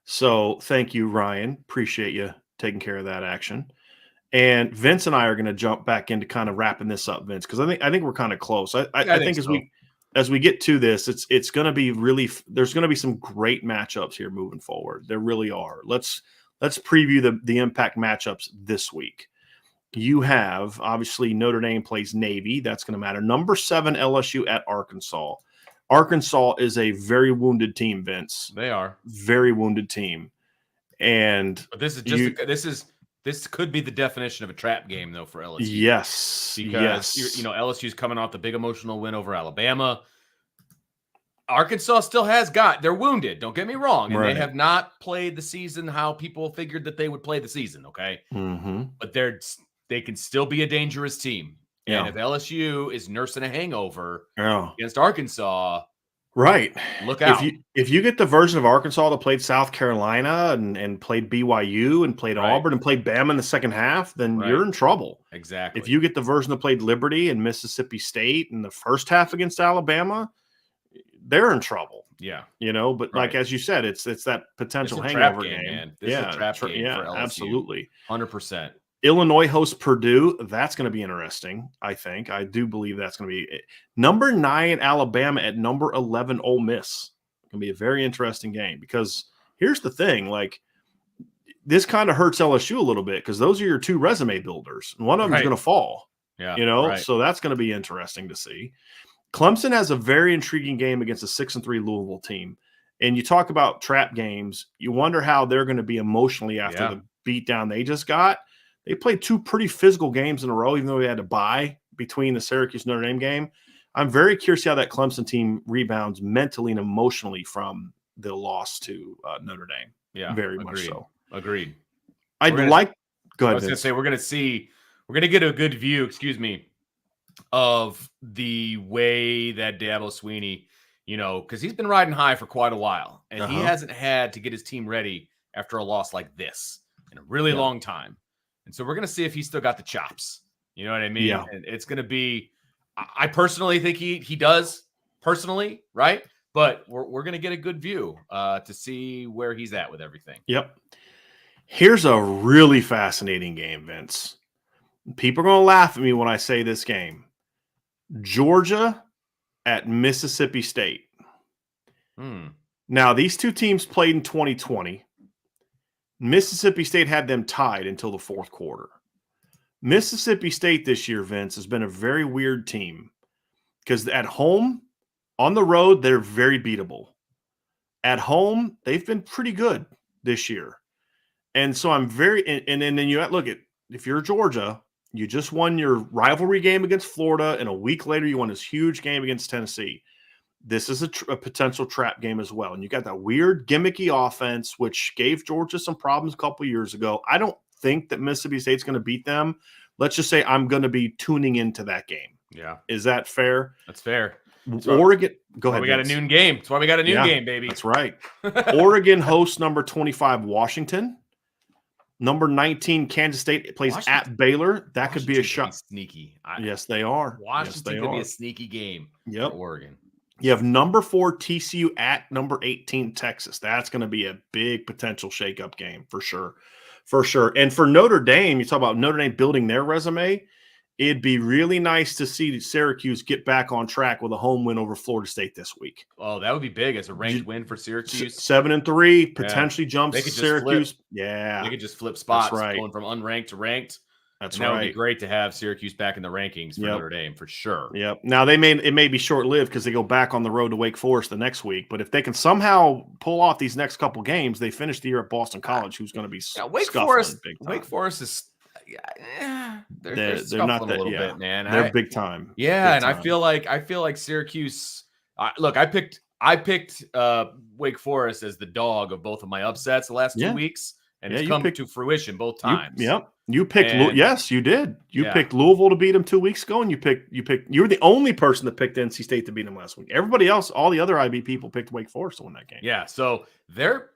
So thank you, Ryan. Appreciate you taking care of that action. And Vince and I are going to jump back into kind of wrapping this up, Vince, because I think we're kind of close. I think as we get to this, it's going to be really. There's going to be some great matchups here moving forward. There really are. Let's preview the impact matchups this week. You have obviously Notre Dame plays Navy. That's going to matter. Number 7 LSU at Arkansas. Arkansas is a very wounded team, Vince. They are Very wounded team. And but this is just this could be the definition of a trap game though for LSU. yes, Because LSU's coming off the big emotional win over Alabama. Arkansas still they're wounded, don't get me wrong, and Right. they have not played the season how people figured that they would play the season, okay? Mm-hmm. But they can still be a dangerous team. Yeah. And if LSU is nursing a hangover Yeah. against Arkansas, Right. look out. If you get the version of Arkansas that played South Carolina and played BYU and played Right. Auburn and played Bama in the second half, then Right. you're in trouble. Exactly. If you get the version that played Liberty and Mississippi State in the first half against Alabama, they're in trouble. yeah. But like Right. as you said, it's that potential This is a trap hangover game, game. man. This is a trap game for LSU. absolutely. 100%. Illinois hosts Purdue. That's going to be interesting, I think. I do believe that's going to be number 9 Alabama at number 11 Ole Miss. It's going to be a very interesting game because here's the thing, like this kind of hurts LSU a little bit because those are your 2 resume builders. And one of them is Right. going to fall, Yeah. right. so that's going to be interesting to see. Clemson has a very intriguing game against a 6-3 Louisville team. And you talk about trap games, you wonder how they're going to be emotionally after Yeah. the beatdown they just got. They played 2 pretty physical games in a row, even though they had to bye between the Syracuse Notre Dame game. I'm very curious how that Clemson team rebounds mentally and emotionally from the loss to Notre Dame. Yeah. Very agreed. much so. Agreed. Go I ahead. was going to say we're going to get a good view, of the way that Dabo Swinney, because he's been riding high for quite a while, and he hasn't had to get his team ready after a loss like this in a really long time. And so we're going to see if he's still got the chops. You know what I mean? Yeah. And it's going to be, I personally think he does personally, right? But we're going to get a good view to see where he's at with everything. Yep. Here's a really fascinating game, Vince. People are going to laugh at me when I say this game. Georgia at Mississippi State. Now, these 2 teams played in 2020. Mississippi State had them tied until the fourth quarter. Mississippi State this year, Vince, has been a very weird team because at home, on the road, they're very beatable. At home, they've been pretty good this year. And so I'm and then you look at, if you're Georgia, you just won your rivalry game against Florida, and a week later you won this huge game against Tennessee. This is a potential trap game as well. And you got that weird gimmicky offense, which gave Georgia some problems a couple years ago. I don't think that Mississippi State's going to beat them. Let's just say I'm going to be tuning into that game. Yeah. Is that fair? That's fair. Oregon, go ahead. We got a noon game. That's why we got a noon game, baby. That's right. Oregon hosts number 25 Washington. Number 19 Kansas State plays at Baylor. That could be a shot. Sneaky. Yes, they are. Washington could be a sneaky game. Yep. For Oregon. You have number 4 TCU at number 18 Texas. That's going to be a big potential shakeup game for sure. For sure. And for Notre Dame, you talk about Notre Dame building their resume. It'd be really nice to see Syracuse get back on track with a home win over Florida State this week. Oh, that would be big as a ranked win for Syracuse. 7-3 potentially jumps they could Syracuse. They could just flip spots, right. Going from unranked to ranked. That would be great to have Syracuse back in the rankings for Notre Dame for sure. Yep. Now it may be short lived because they go back on the road to Wake Forest the next week. But if they can somehow pull off these next couple games, they finish the year at Boston College, who's going to be Wake Forest. Wake Forest is. They're not that, a little bit, man. They're big time. Yeah, big and time. I feel like Syracuse. Look, I picked Wake Forest as the dog of both of my upsets the last 2 weeks, and it's come to fruition both times. You picked. Yes, you did. You picked Louisville to beat them 2 weeks ago, and you were the only person that picked NC State to beat them last week. Everybody else, all the other IB people, picked Wake Forest to win that game. Yeah, so they're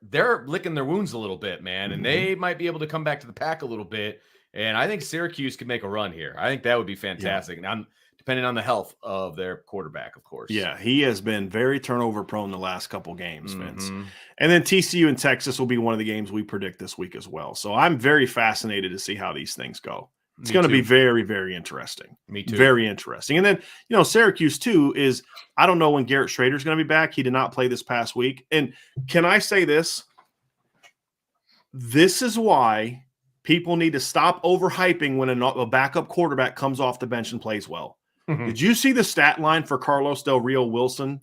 licking their wounds a little bit, man, and they might be able to come back to the pack a little bit. And I think Syracuse could make a run here. I think that would be fantastic. And I'm depending on the health of their quarterback, of course. Yeah, he has been very turnover prone the last couple games, Vince. And then TCU and Texas will be one of the games we predict this week as well. So I'm very fascinated to see how these things go. It's going to be very, very interesting. Me too. Very interesting. And then, Syracuse too is, I don't know when Garrett Schrader's going to be back. He did not play this past week. And can I say this? This is why people need to stop overhyping when a backup quarterback comes off the bench and plays well. Did you see the stat line for Carlos Del Rio Wilson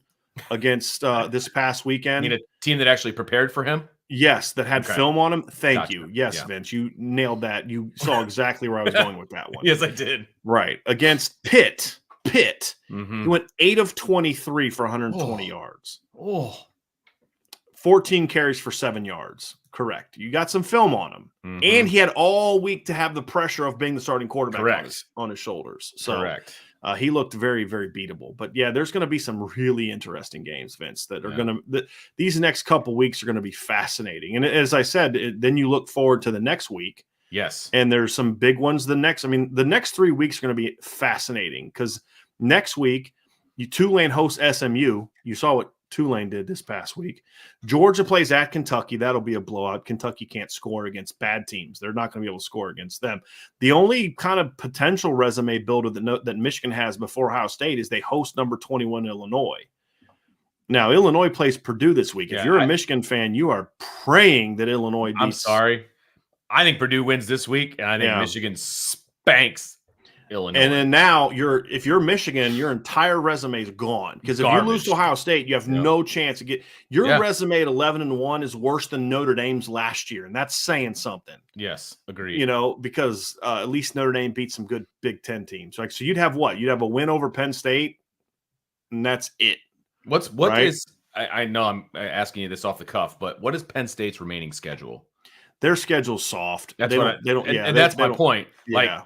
against this past I weekend. mean, a team that actually prepared for him. Yes, that had Okay. film on him. Thank Gotcha. you. Yes, Yeah. Vince, you nailed that. You saw exactly where I was going with that one. Yes, I did. Right. Against Pitt. He Mhm. went 8 of 23 for 120 yards. Oh. 14 carries for 7 yards. Correct. You got some film on him. Mhm. And he had all week to have the pressure of being the starting quarterback Correct. on his shoulders. So Correct. he looked very, very beatable. But yeah, there's going to be some really interesting games, Vince, that are going to – these next couple weeks are going to be fascinating. And as I said, then you look forward to the next week. Yes. And there's some big ones the next – 3 weeks are going to be fascinating because next week, Tulane hosts SMU. You saw what Tulane did this past week. Georgia plays at Kentucky. That'll be a blowout. Kentucky can't score against bad teams. They're not going to be able to score against them. The only kind of potential resume builder that Michigan has before Ohio State is they host number 21 Illinois. Now, Illinois plays Purdue this week. If you're a Michigan fan, you are praying that Illinois beats. I'm sorry. I think Purdue wins this week, and I think Michigan spanks Illinois. And then now if you're Michigan, your entire resume is gone. Because if you lose to Ohio State, you have no chance to get your resume at 11-1 is worse than Notre Dame's last year. And that's saying something. Yes, agreed. Because at least Notre Dame beat some good Big Ten teams. Like, so you'd have what? You'd have a win over Penn State, and that's it. I know I'm asking you this off the cuff, but what is Penn State's remaining schedule? Their schedule's soft. That's that's my point. Yeah. Like,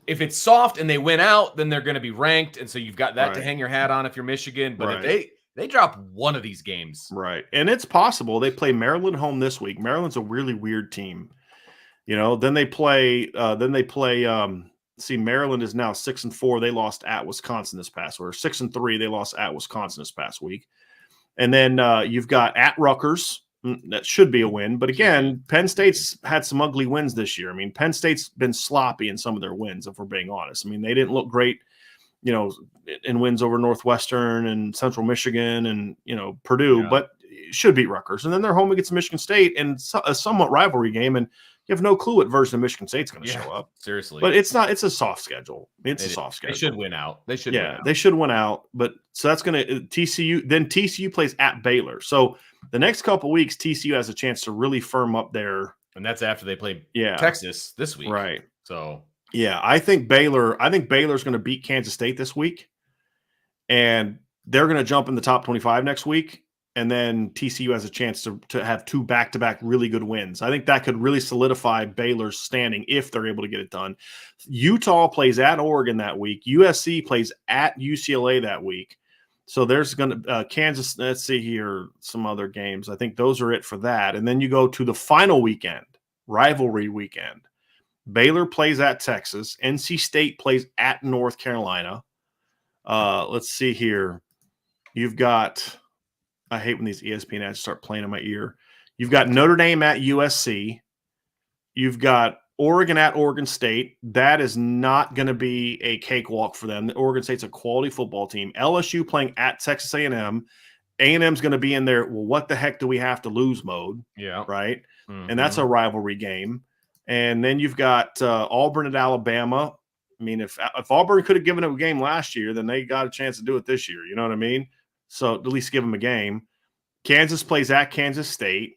if it's soft and they win out, then they're going to be ranked, and so you've got that to hang your hat on if you're Michigan. But if they drop one of these games, right, and it's possible they play Maryland home this week. Maryland's a really weird team, Then they play. See, Maryland is now 6-4. They lost at Wisconsin this past week. 6-3. They lost at Wisconsin this past week, and then you've got at Rutgers. That should be a win. But again, Penn State's had some ugly wins this year. I mean, Penn State's been sloppy in some of their wins, if we're being honest. I mean, they didn't look great, in wins over Northwestern and Central Michigan and, Purdue, but should beat Rutgers. And then they're home against Michigan State and a somewhat rivalry game. And you have no clue what version of Michigan State's going to show up. Seriously. But it's not. It's a soft schedule. It's a soft schedule. They should win out. They should win out. But so that's going to TCU. Then TCU plays at Baylor. So the next couple weeks, TCU has a chance to really firm up their. And that's after they play Texas this week. Right. So I think Baylor's going to beat Kansas State this week, and they're going to jump in the top 25 next week. And then TCU has a chance to have 2 back-to-back really good wins. I think that could really solidify Baylor's standing if they're able to get it done. Utah plays at Oregon that week. USC plays at UCLA that week. So there's going to Kansas. Let's see here, some other games. I think those are it for that. And then you go to the final weekend, rivalry weekend. Baylor plays at Texas. NC State plays at North Carolina. Let's see here. You've got. I hate when these ESPN ads start playing in my ear. You've got Notre Dame at USC. You've got Oregon at Oregon State. That is not going to be a cakewalk for them. Oregon State's a quality football team. LSU playing at Texas A&M. A&M's going to be in there, well, what the heck do we have to lose mode? Yeah. Right? Mm-hmm. And that's a rivalry game. And then you've got Auburn at Alabama. I mean, if Auburn could have given them a game last year, then they got a chance to do it this year. You know what I mean? So at least give them a game. Kansas plays at Kansas State.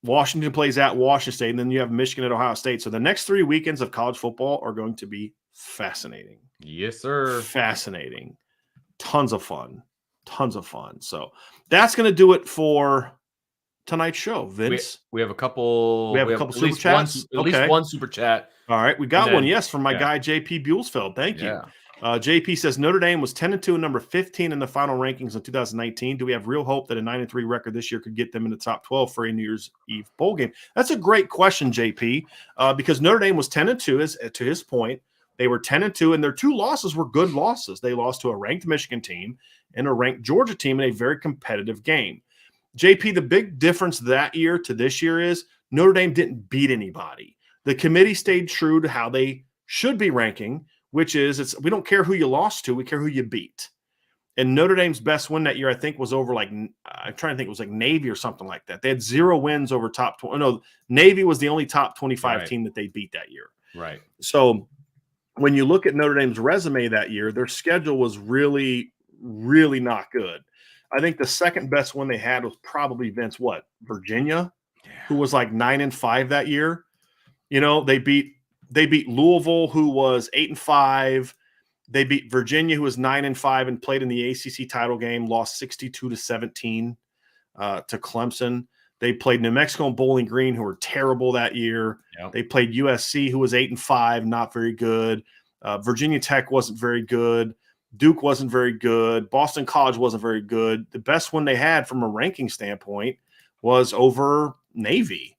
Washington plays at Washington State. And then you have Michigan at Ohio State. So the next 3 weekends of college football are going to be fascinating. Yes, sir. Fascinating. Tons of fun. So that's going to do it for tonight's show, Vince. We have a couple. We have a couple super chats. At least one super chat. All right. We got one, yes, from my guy, JP Buellsfeld. Thank you. JP says Notre Dame was 10-2 and number 15 in the final rankings in 2019. Do we have real hope that a 9-3 record this year could get them in the top 12 for a New Year's Eve bowl game? That's a great question, JP, because Notre Dame was 10-2, as to his point. They were 10-2, and their 2 losses were good losses. They lost to a ranked Michigan team and a ranked Georgia team in a very competitive game. JP, the big difference that year to this year is Notre Dame didn't beat anybody. The committee stayed true to how they should be ranking, which is we don't care who you lost to, we care who you beat. And Notre Dame's best win that year, I think, was over I'm trying to think, it was like Navy or something like that. They had 0 wins over top 20. No, Navy was the only top 25 team that they beat that year. Right. So when you look at Notre Dame's resume that year, their schedule was really, really not good. I think the second best one they had was probably Virginia, who was like 9-5 that year. You know, they beat Louisville, who was 8-5. They beat Virginia, who was 9-5 and played in the ACC title game, lost 62-17 to Clemson. They played New Mexico and Bowling Green, who were terrible that year. Yep. They played USC, who was 8-5, not very good. Virginia Tech wasn't very good. Duke wasn't very good. Boston College wasn't very good. The best one they had from a ranking standpoint was over Navy.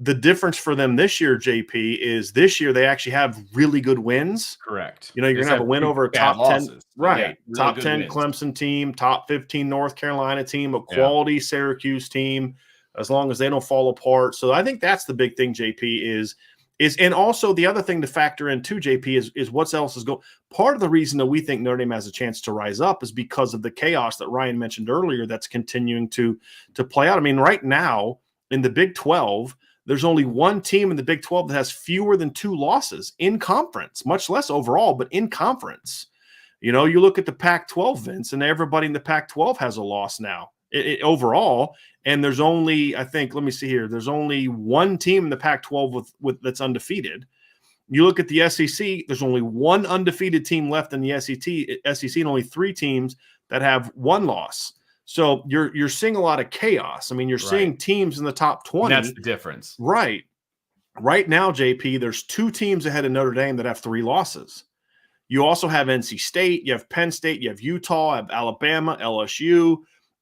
The difference for them this year, JP, is this year they actually have really good wins. Correct. You know, you're going to have a win over a top 10, right? Yeah, really top 10 wins. Clemson team, top 15 North Carolina team, a quality Syracuse team, as long as they don't fall apart. So I think that's the big thing, JP, is and also the other thing to factor in too, JP, is what else is going. Part of the reason that we think Notre Dame has a chance to rise up is because of the chaos that Ryan mentioned earlier that's continuing to play out. I mean, right now in the Big 12, there's only one team in the Big 12 that has fewer than 2 losses in conference, much less overall, but in conference. You know, you look at the Pac-12, Vince, and everybody in the Pac-12 has a loss now overall. And there's only, I think, let me see here, there's only one team in the Pac-12 with that's undefeated. You look at the SEC, there's only one undefeated team left in the SEC and only 3 teams that have 1 loss. So you're seeing a lot of chaos. I mean, you're seeing teams in the top 20. And that's the difference. Right. Right now, JP, there's 2 teams ahead of Notre Dame that have 3 losses. You also have NC State, you have Penn State, you have Utah, have Alabama, LSU,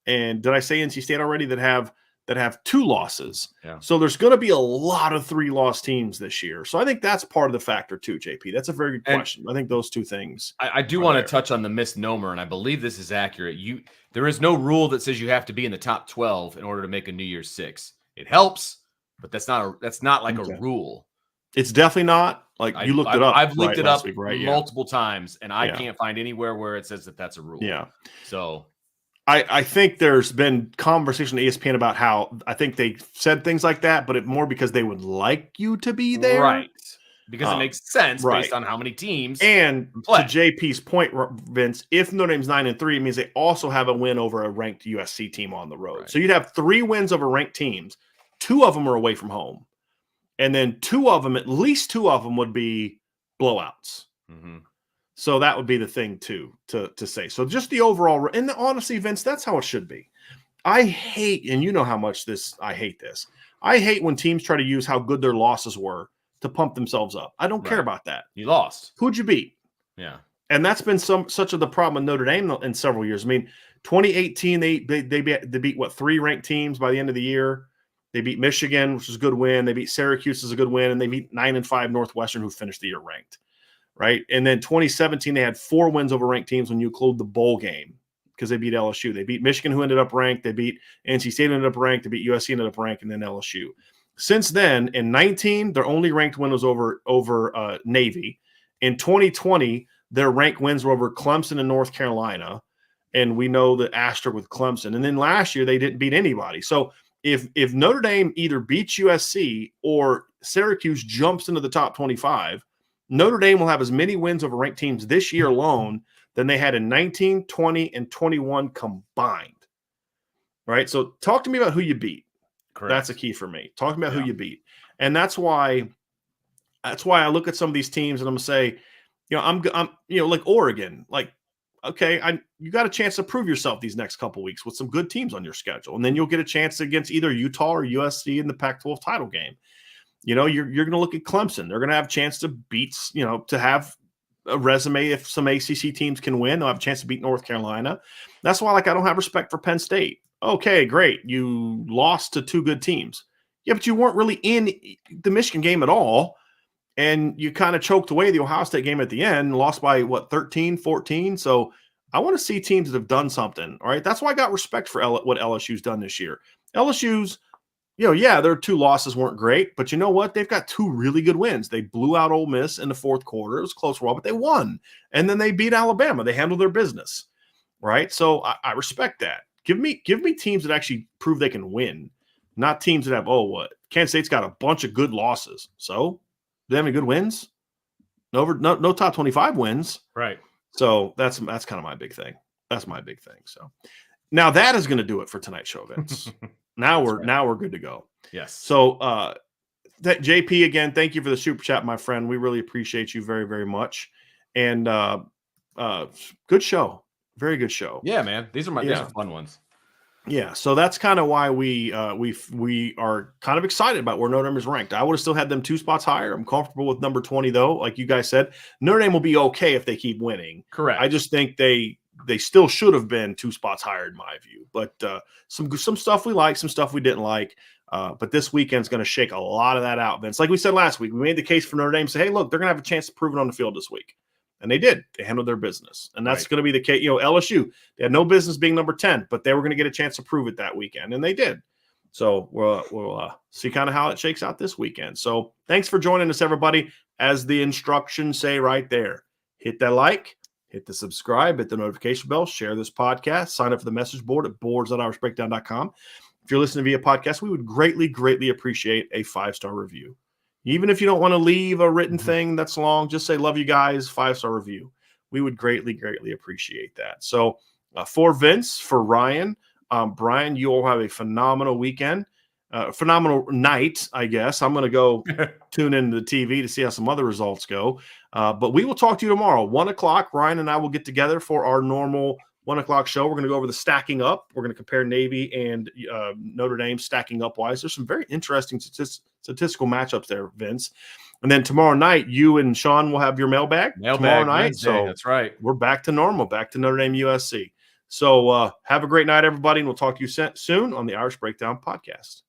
and did I say NC State already that have 2 losses? Yeah. So there's going to be a lot of 3-loss teams this year. So I think that's part of the factor too, JP. That's a very good question. I think those 2 things. I do want to touch on the misnomer, and I believe this is accurate. There is no rule that says you have to be in the top 12 in order to make a New Year's 6. It helps, but that's not like a rule. It's definitely not. Like you looked it up. I've looked it up multiple times, and I can't find anywhere where it says that that's a rule. Yeah. So I think there's been conversation at ESPN about how I think they said things like that, but more because they would like you to be there. Right. Because it makes sense based on how many teams. And to JP's point, Vince, if Notre Dame's 9-3, it means they also have a win over a ranked USC team on the road. Right. So you'd have 3 wins over ranked teams. 2 of them are away from home. And then 2 of them, at least 2 of them would be blowouts. Mm-hmm. So that would be the thing too, to say. So just the overall, and honestly, Vince, that's how it should be. I hate, and you know how much I hate this. I hate when teams try to use how good their losses were to pump themselves up. I don't care about that. You lost. Who'd you beat? Yeah. And that's been such of the problem with Notre Dame in several years. I mean, 2018, they beat what, 3 ranked teams by the end of the year. They beat Michigan, which is a good win. They beat Syracuse, is a good win, and they beat 9-5 Northwestern, who finished the year ranked. Right. And then 2017, they had 4 wins over ranked teams when you include the bowl game because they beat LSU. They beat Michigan, who ended up ranked. They beat NC State, ended up ranked. They beat USC, ended up ranked, and then LSU. Since then, in 19, their only ranked win was over Navy. In 2020, their ranked wins were over Clemson and North Carolina. And we know the asterisk with Clemson. And then last year, they didn't beat anybody. So if Notre Dame either beats USC or Syracuse jumps into the top 25, Notre Dame will have as many wins over ranked teams this year alone than they had in 19, 20, and 21 combined. Right? So talk to me about who you beat. Correct. That's a key for me. Talk about who you beat. And that's why I look at some of these teams and I'm going to say, you know, I'm like Oregon, like, okay, you got a chance to prove yourself these next couple weeks with some good teams on your schedule. And then you'll get a chance against either Utah or USC in the Pac-12 title game. You know, you're going to look at Clemson. They're going to have a chance to beat, you know, to have a resume. If some ACC teams can win, they'll have a chance to beat North Carolina. That's why, like, I don't have respect for Penn State. Okay, great. You lost to 2 good teams. Yeah, but you weren't really in the Michigan game at all. And you kind of choked away the Ohio State game at the end, lost by, 13, 14? So I want to see teams that have done something, all right? That's why I got respect for what LSU's done this year. LSU's, you know, yeah, their 2 losses weren't great, but you know what? They've got 2 really good wins. They blew out Ole Miss in the 4th quarter. It was close for a while, but they won. And then they beat Alabama. They handled their business, right? So I respect that. Give me teams that actually prove they can win, not teams that have, Kansas State's got a bunch of good losses. So do they have any good wins? No top 25 wins. Right. So that's kind of my big thing. That's my big thing. So Now that is going to do it for tonight's show, Vince. Now we're good to go. Yes. So that JP, again, thank you for the super chat, my friend. We really appreciate you very, very much. And good show. Very good show. Yeah, man. These are fun ones. Yeah, so that's kind of why we are kind of excited about where Notre Dame is ranked. I would have still had them 2 spots higher. I'm comfortable with number 20, though. Like you guys said, Notre Dame will be okay if they keep winning. Correct. I just think they still should have been 2 spots higher in my view. But some stuff we like, some stuff we didn't like. But this weekend's going to shake a lot of that out, Vince. Like we said last week, we made the case for Notre Dame. Say, hey, look, they're going to have a chance to prove it on the field this week. And they did. They handled their business. And that's going to be the case. LSU, they had no business being number 10, but they were going to get a chance to prove it that weekend. And they did. So we'll see kind of how it shakes out this weekend. So thanks for joining us, everybody. As the instructions say right there, hit that like, hit the subscribe, hit the notification bell, share this podcast, sign up for the message board at boards.irishbreakdown.com. If you're listening via podcast, we would greatly, greatly appreciate a 5-star review. Even if you don't want to leave a written thing that's long, just say, love you guys, 5-star review. We would greatly, greatly appreciate that. So for Vince, for Ryan, Brian, you all have a phenomenal weekend, phenomenal night, I guess. I'm going to go tune into the TV to see how some other results go. But we will talk to you tomorrow, 1 o'clock. Ryan and I will get together for our normal 1 o'clock show. We're going to go over the stacking up. We're going to compare Navy and Notre Dame stacking up wise. There's some very interesting statistical matchups there, Vince. And then tomorrow night, you and Sean will have your mailbag tomorrow night. Wednesday, so that's right. We're back to normal, back to Notre Dame USC. So have a great night, everybody, and we'll talk to you soon on the Irish Breakdown podcast.